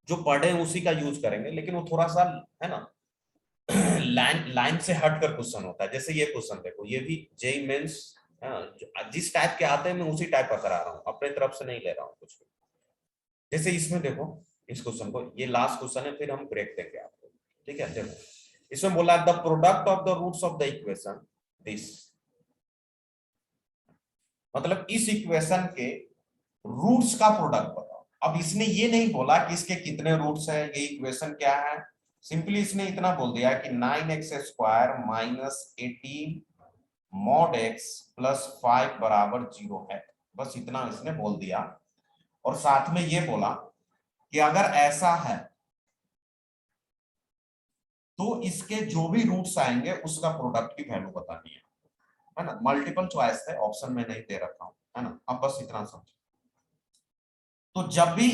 Speaker 1: जो पढ़े उसी का यूज करेंगे, लेकिन वो थोड़ा सा, है ना, लाइन लाइन से हट कर क्वेश्चन होता है। जैसे ये क्वेश्चन देखो, ये भी जेई मेंस, जिस टाइप के आते हैं मैं उसी टाइप का करा रहा हूँ, अपने तरफ से नहीं ले रहा हूँ कुछ भी। जैसे इसमें देखो, इस क्वेश्चन को, ये लास्ट क्वेश्चन है, फिर हम ब्रेक देंगे आपको, ठीक है। देखो इसमें बोला the product of the roots of the equation this, मतलब इस इक्वेशन के रूट्स का प्रोडक्ट बताओ। अब इसने ये नहीं बोला कि इसके कितने रूट्स है, ये इक्वेशन क्या है, सिंपली इसने इतना बोल दिया कि 9x² minus 18 mod x plus 5 बराबर 0 है। बस इतना इसने बोल दिया, और साथ में ये बोला कि अगर ऐसा है तो इसके जो भी रूट्स आएंगे उसका प्रोडक्ट की वैल्यू बतानी है ना। मल्टीपल चॉइस है, ऑप्शन में नहीं दे रखा हूं, है ना। अब बस इतना समझो। तो जब भी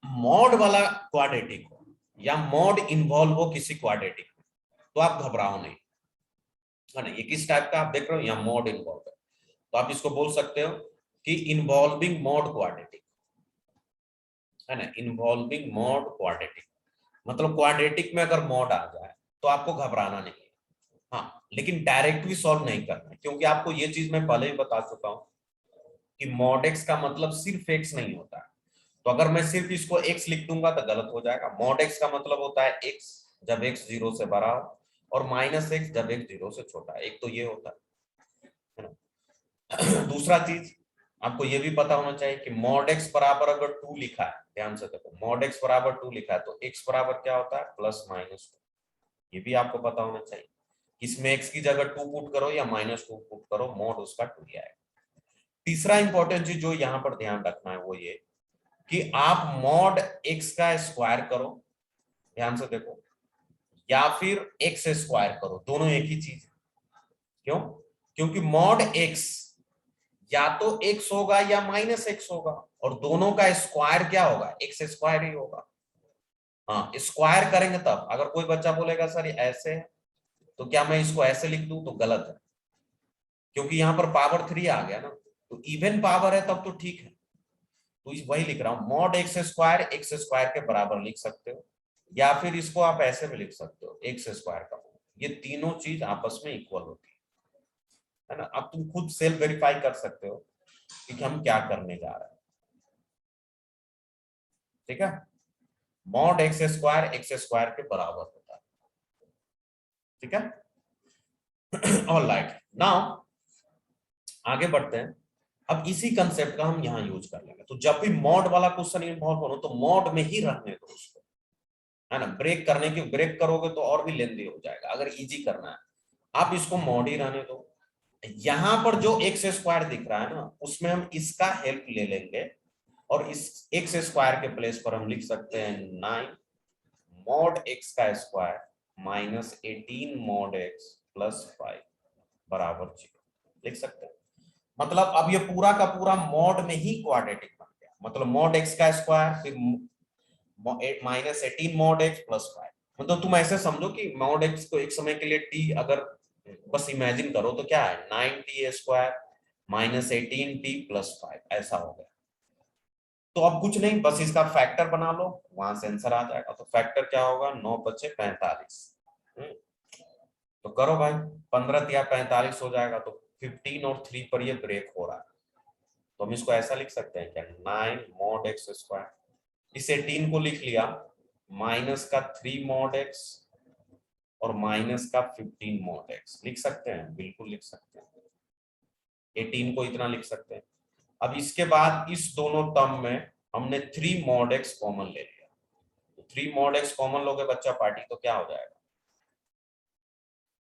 Speaker 1: मॉड वाला क्वाड्रेटिक हो या मॉड इन्वॉल्व हो किसी क्वाड्रेटिक में, तो आप घबराओ नहीं, है ना। ये किस टाइप का आप देख रहे हो, यहाँ मॉड इन्वॉल्व है, तो आप इसको बोल सकते हो कि इन्वॉल्विंग मॉड क्वाड्रेटिक, है ना। इन्वॉल्विंग मॉड क्वाड्रेटिक मतलब क्वाड्रेटिक में अगर मॉड आ जाए तो आपको घबराना नहीं है, हाँ, लेकिन डायरेक्टली सॉल्व नहीं करना है, क्योंकि आपको ये चीज मैं पहले ही बता चुका हूं कि मॉड एक्स का मतलब सिर्फ एक्स नहीं होता है। तो अगर मैं सिर्फ इसको एक्स लिख दूंगा तो गलत हो जाएगा। मॉड एक्स का मतलब होता है एक्स जब एक्स 0 से बड़ा हो, और माइनस एक्स जब एक्स 0 से छोटा है। एक तो ये होता है ना। दूसरा चीज आपको ये भी पता होना चाहिए कि मॉड एक्स बराबर अगर 2 लिखा है, ध्यान से देखो, मॉड एक्स बराबर 2 लिखा है तो एक्स बराबर क्या होता है, प्लस माइनस 2। ये भी आपको पता होना चाहिए, इसमें एक्स की जगह 2 पुट करो या -2 पुट करो, मॉड उसका 2 ही आएगा। तीसरा इंपॉर्टेंट चीज जो यहाँ पर ध्यान रखना है वो ये कि आप मॉड एक्स का स्क्वायर करो, ध्यान से देखो, या फिर एक्स स्क्वायर करो, दोनों एक ही चीज है। क्यों? क्योंकि मॉड एक्स या तो एक्स होगा या माइनस एक्स होगा, और दोनों का स्क्वायर क्या होगा, एक्स स्क्वायर ही होगा। हाँ, स्क्वायर करेंगे तब। अगर कोई बच्चा बोलेगा सर ऐसे है, तो क्या मैं इसको ऐसे लिख दूं, तो गलत है, क्योंकि यहाँ पर पावर 3 आ गया ना, तो इवन पावर है तब तो ठीक है। तो वही लिख रहा हूं, मॉड एक्स स्क्वायर के बराबर लिख सकते हो, या फिर इसको आप ऐसे भी लिख सकते हो, एक्स स्क्वायर का मॉड। ये तीनों चीज आपस में इक्वल होती है ना। अब तुम खुद सेल्फ वेरीफाई कर सकते हो कि हम क्या करने जा रहे हैं, ठीक है। मॉड एक्स स्क्वायर के बराबर होता है, ठीक है। ऑल राइट, नाउ आगे बढ़ते हैं। अब इसी कंसेप्ट का हम यहाँ यूज कर लेंगे। तो जब भी मॉड वाला क्वेश्चन इन्वॉल्व हो तो मॉड में ही रहने दो उसको, है ना। ब्रेक करने की, ब्रेक करोगे तो और भी लेंदी हो जाएगा। अगर इजी करना है आप इसको मॉड ही रहने दो। यहां पर जो एक्स स्क्वायर दिख रहा है ना, उसमें हम इसका हेल्प ले लेंगे, और इस एक्स स्क्वायर के प्लेस पर हम लिख सकते हैं 9 मॉड एक्स का square minus 18 mod x plus 5 बराबर 0 लिख सकते हैं। मतलब अब ये पूरा का पूरा मॉड में ही क्वाड्रेटिक बन गया, मतलब मॉड एक्स का स्क्वायर फिर माइनस 18 मॉड एक्स प्लस 5। मतलब तुम ऐसे समझो कि मॉड एक्स को एक समय के लिए टी अगर बस इमेजिन करो तो क्या है 9t square minus 18t plus 5 ऐसा हो गया। तो अब कुछ नहीं, बस इसका फैक्टर बना लो, वहां से आंसर आ जाएगा। तो फैक्टर क्या होगा 9 बचे 45। तो करो भाई 15 या 45 हो जाएगा। तो 15 और 3 पर ये ब्रेक हो रहा है, तो हम इसको ऐसा लिख सकते हैं क्या 9 मॉड एक्स स्क्वायर। इस 18 को लिख लिया माइनस का 3 मॉड एक्स और माइनस का 15 मॉड एक्स लिख सकते हैं, बिल्कुल लिख सकते हैं। 18 को इतना लिख सकते हैं। अब इसके बाद इस दोनों टर्म में हमने 3 मॉड एक्स कॉमन ले लिया। तो 3 मॉड एक्स कॉमन लोगे बच्चा पार्टी, तो क्या हो जाएगा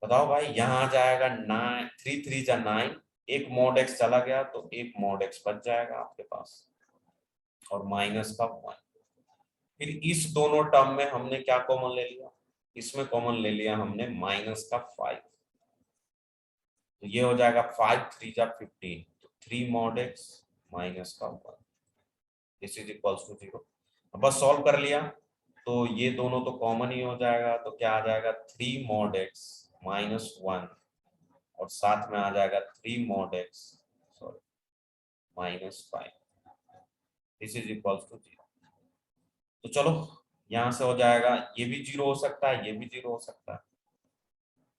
Speaker 1: बताओ भाई। यहाँ आ जाएगा 9, 3 3 जा 9, एक मॉड एक्स चला गया तो एक मॉड एक्स बच जाएगा आपके पास और माइनस का 1। फिर इस दोनों टर्म में हमने क्या कॉमन ले लिया, इसमें कॉमन ले लिया हमने माइनस का 5। तो ये हो जाएगा 5 3 जा 15, तो 3 मॉड एक्स माइनस का 1 दिस इज इक्वल्स टू 0। बस सॉल्व कर लिया तो ये दोनों तो कॉमन ही हो जाएगा, तो क्या आ जाएगा 3 मॉड एक्स माइनस 1 और साथ में आ जाएगा 3 mod x sorry minus 5 this is equals to 0। तो चलो यहां से हो जाएगा, ये भी 0 हो सकता है, ये भी 0 हो सकता है।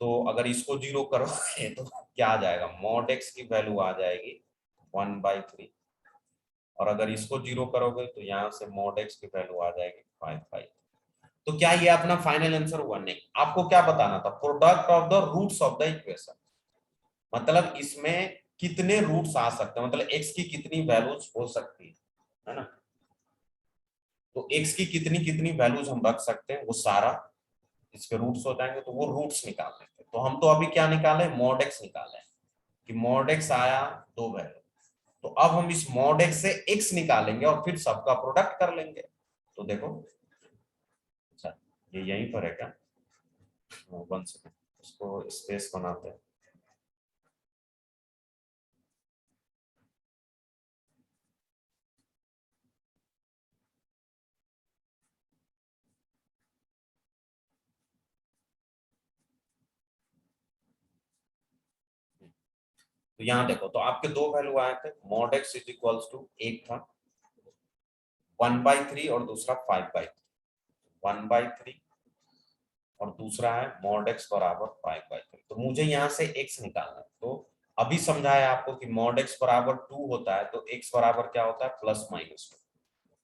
Speaker 1: तो अगर इसको 0 करोगे तो क्या आ जाएगा मॉड एक्स की वैल्यू आ जाएगी 1/3 और अगर इसको 0 करोगे तो यहाँ से मॉड एक्स की वैल्यू आ जाएगी 5/5। तो क्या ये अपना फाइनल आंसर हुआ? नहीं, आपको क्या बताना था product of the roots of the equation, मतलब इसमें कितने रूट्स आ सकते हैं, मतलब एक्स की कितनी वैल्यूज हो सकती है ना। तो एक्स की कितनी कितनी वैल्यूज हम रख सकते हैं वो सारा इसके रूट्स हो जाएंगे, तो वो रूट्स निकाल लेंगे। तो हम तो अभी क्या निकाले मॉड एक्स निकाले कि मॉड एक्स आया 2 वैल्यू, तो अब हम इस मॉड एक्स से एक्स निकालेंगे और फिर सबका प्रोडक्ट कर लेंगे। तो देखो अच्छा ये यहीं पर है क्या, 1 सेकेंड इसको स्पेस बनाते हैं। तो यहाँ देखो तो आपके 2 वैल्यू आए थे, mod x is equals to एक था 1/3 और दूसरा 5/3, 1/3 और दूसरा है मॉड एक्स बराबर 5/3। तो मुझे यहाँ से x निकालना है। तो अभी समझाया आपको कि मॉड एक्स बराबर 2 होता है तो x बराबर क्या होता है +-2।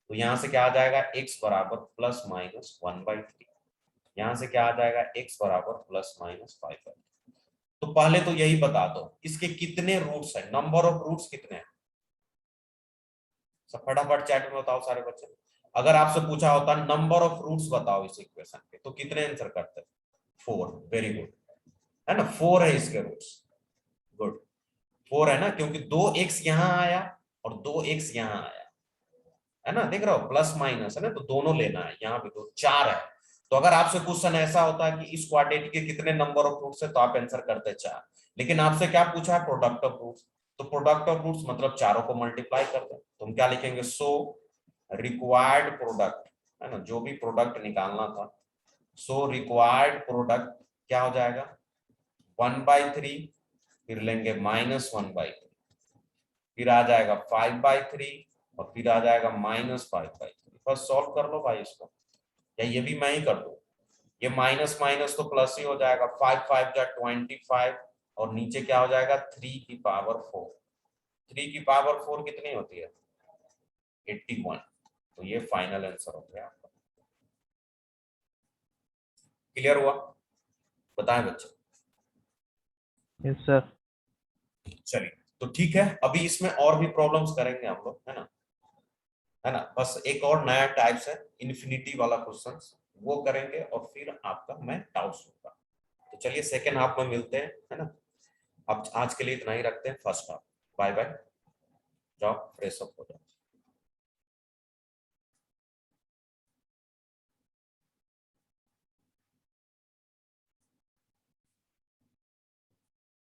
Speaker 1: तो यहाँ से क्या आ जाएगा x बराबर +-1/3, यहाँ से क्या आ जाएगा x बराबर +-5/3। तो पहले तो यही बता दो इसके कितने रूट्स है, नंबर ऑफ रूट्स कितने हैं, सब फटाफट चैट में बताओ सारे बच्चे। अगर आपसे पूछा होता नंबर ऑफ रूट्स बताओ इस इक्वेशन के तो कितने आंसर करते? 4, वेरी गुड, है ना 4 है इसके रूट्स, गुड 4 है ना, क्योंकि 2x यहाँ आया और 2x यहाँ आया, है ना, देख रहे हो प्लस माइनस है ना, तो दोनों लेना है, यहाँ भी तो 4 है। तो अगर आपसे क्वेश्चन ऐसा होता है कि इस क्वाड्रेटिक के कितने नंबर ऑफ रूट्स है तो आप आंसर करते 4, लेकिन आपसे क्या पूछा है प्रोडक्ट ऑफ रूट्स, तो प्रोडक्ट ऑफ रूट्स मतलब चारों को मल्टीप्लाई कर दो। तो हम क्या लिखेंगे सो रिक्वायर्ड प्रोडक्ट, है ना, जो भी प्रोडक्ट निकालना था, सो रिक्वायर्ड प्रोडक्ट क्या हो जाएगा 1/3, फिर लेंगे -1/3, फिर आ जाएगा 5/3 और फिर आ जाएगा -5/3। बस सॉल्व कर लो भाई इसको, या ये भी मैं ही कर दूं, ये माइनस माइनस तो प्लस ही हो जाएगा, 5 5 जा 25 और नीचे क्या हो जाएगा 3 की पावर 4, 3 की पावर 4 कितनी होती है 81। तो ये फाइनल आंसर हो गया आपका। क्लियर हुआ? बताएं बच्चे।
Speaker 2: Yes sir.
Speaker 1: चलिए तो ठीक है, अभी इसमें और भी प्रॉब्लम्स करेंगे हम लोग, है ना, बस एक और नया टाइप्स है इन्फिनिटी वाला क्वेश्चंस, वो करेंगे और फिर आपका मैं डाउट्स लूंगा। तो चलिए सेकेंड हाफ में मिलते हैं, है ना। अब आज के लिए इतना ही रखते हैं, फर्स्ट हाफ। बाय बाय, जाओ फ्रेश अप हो जाओ।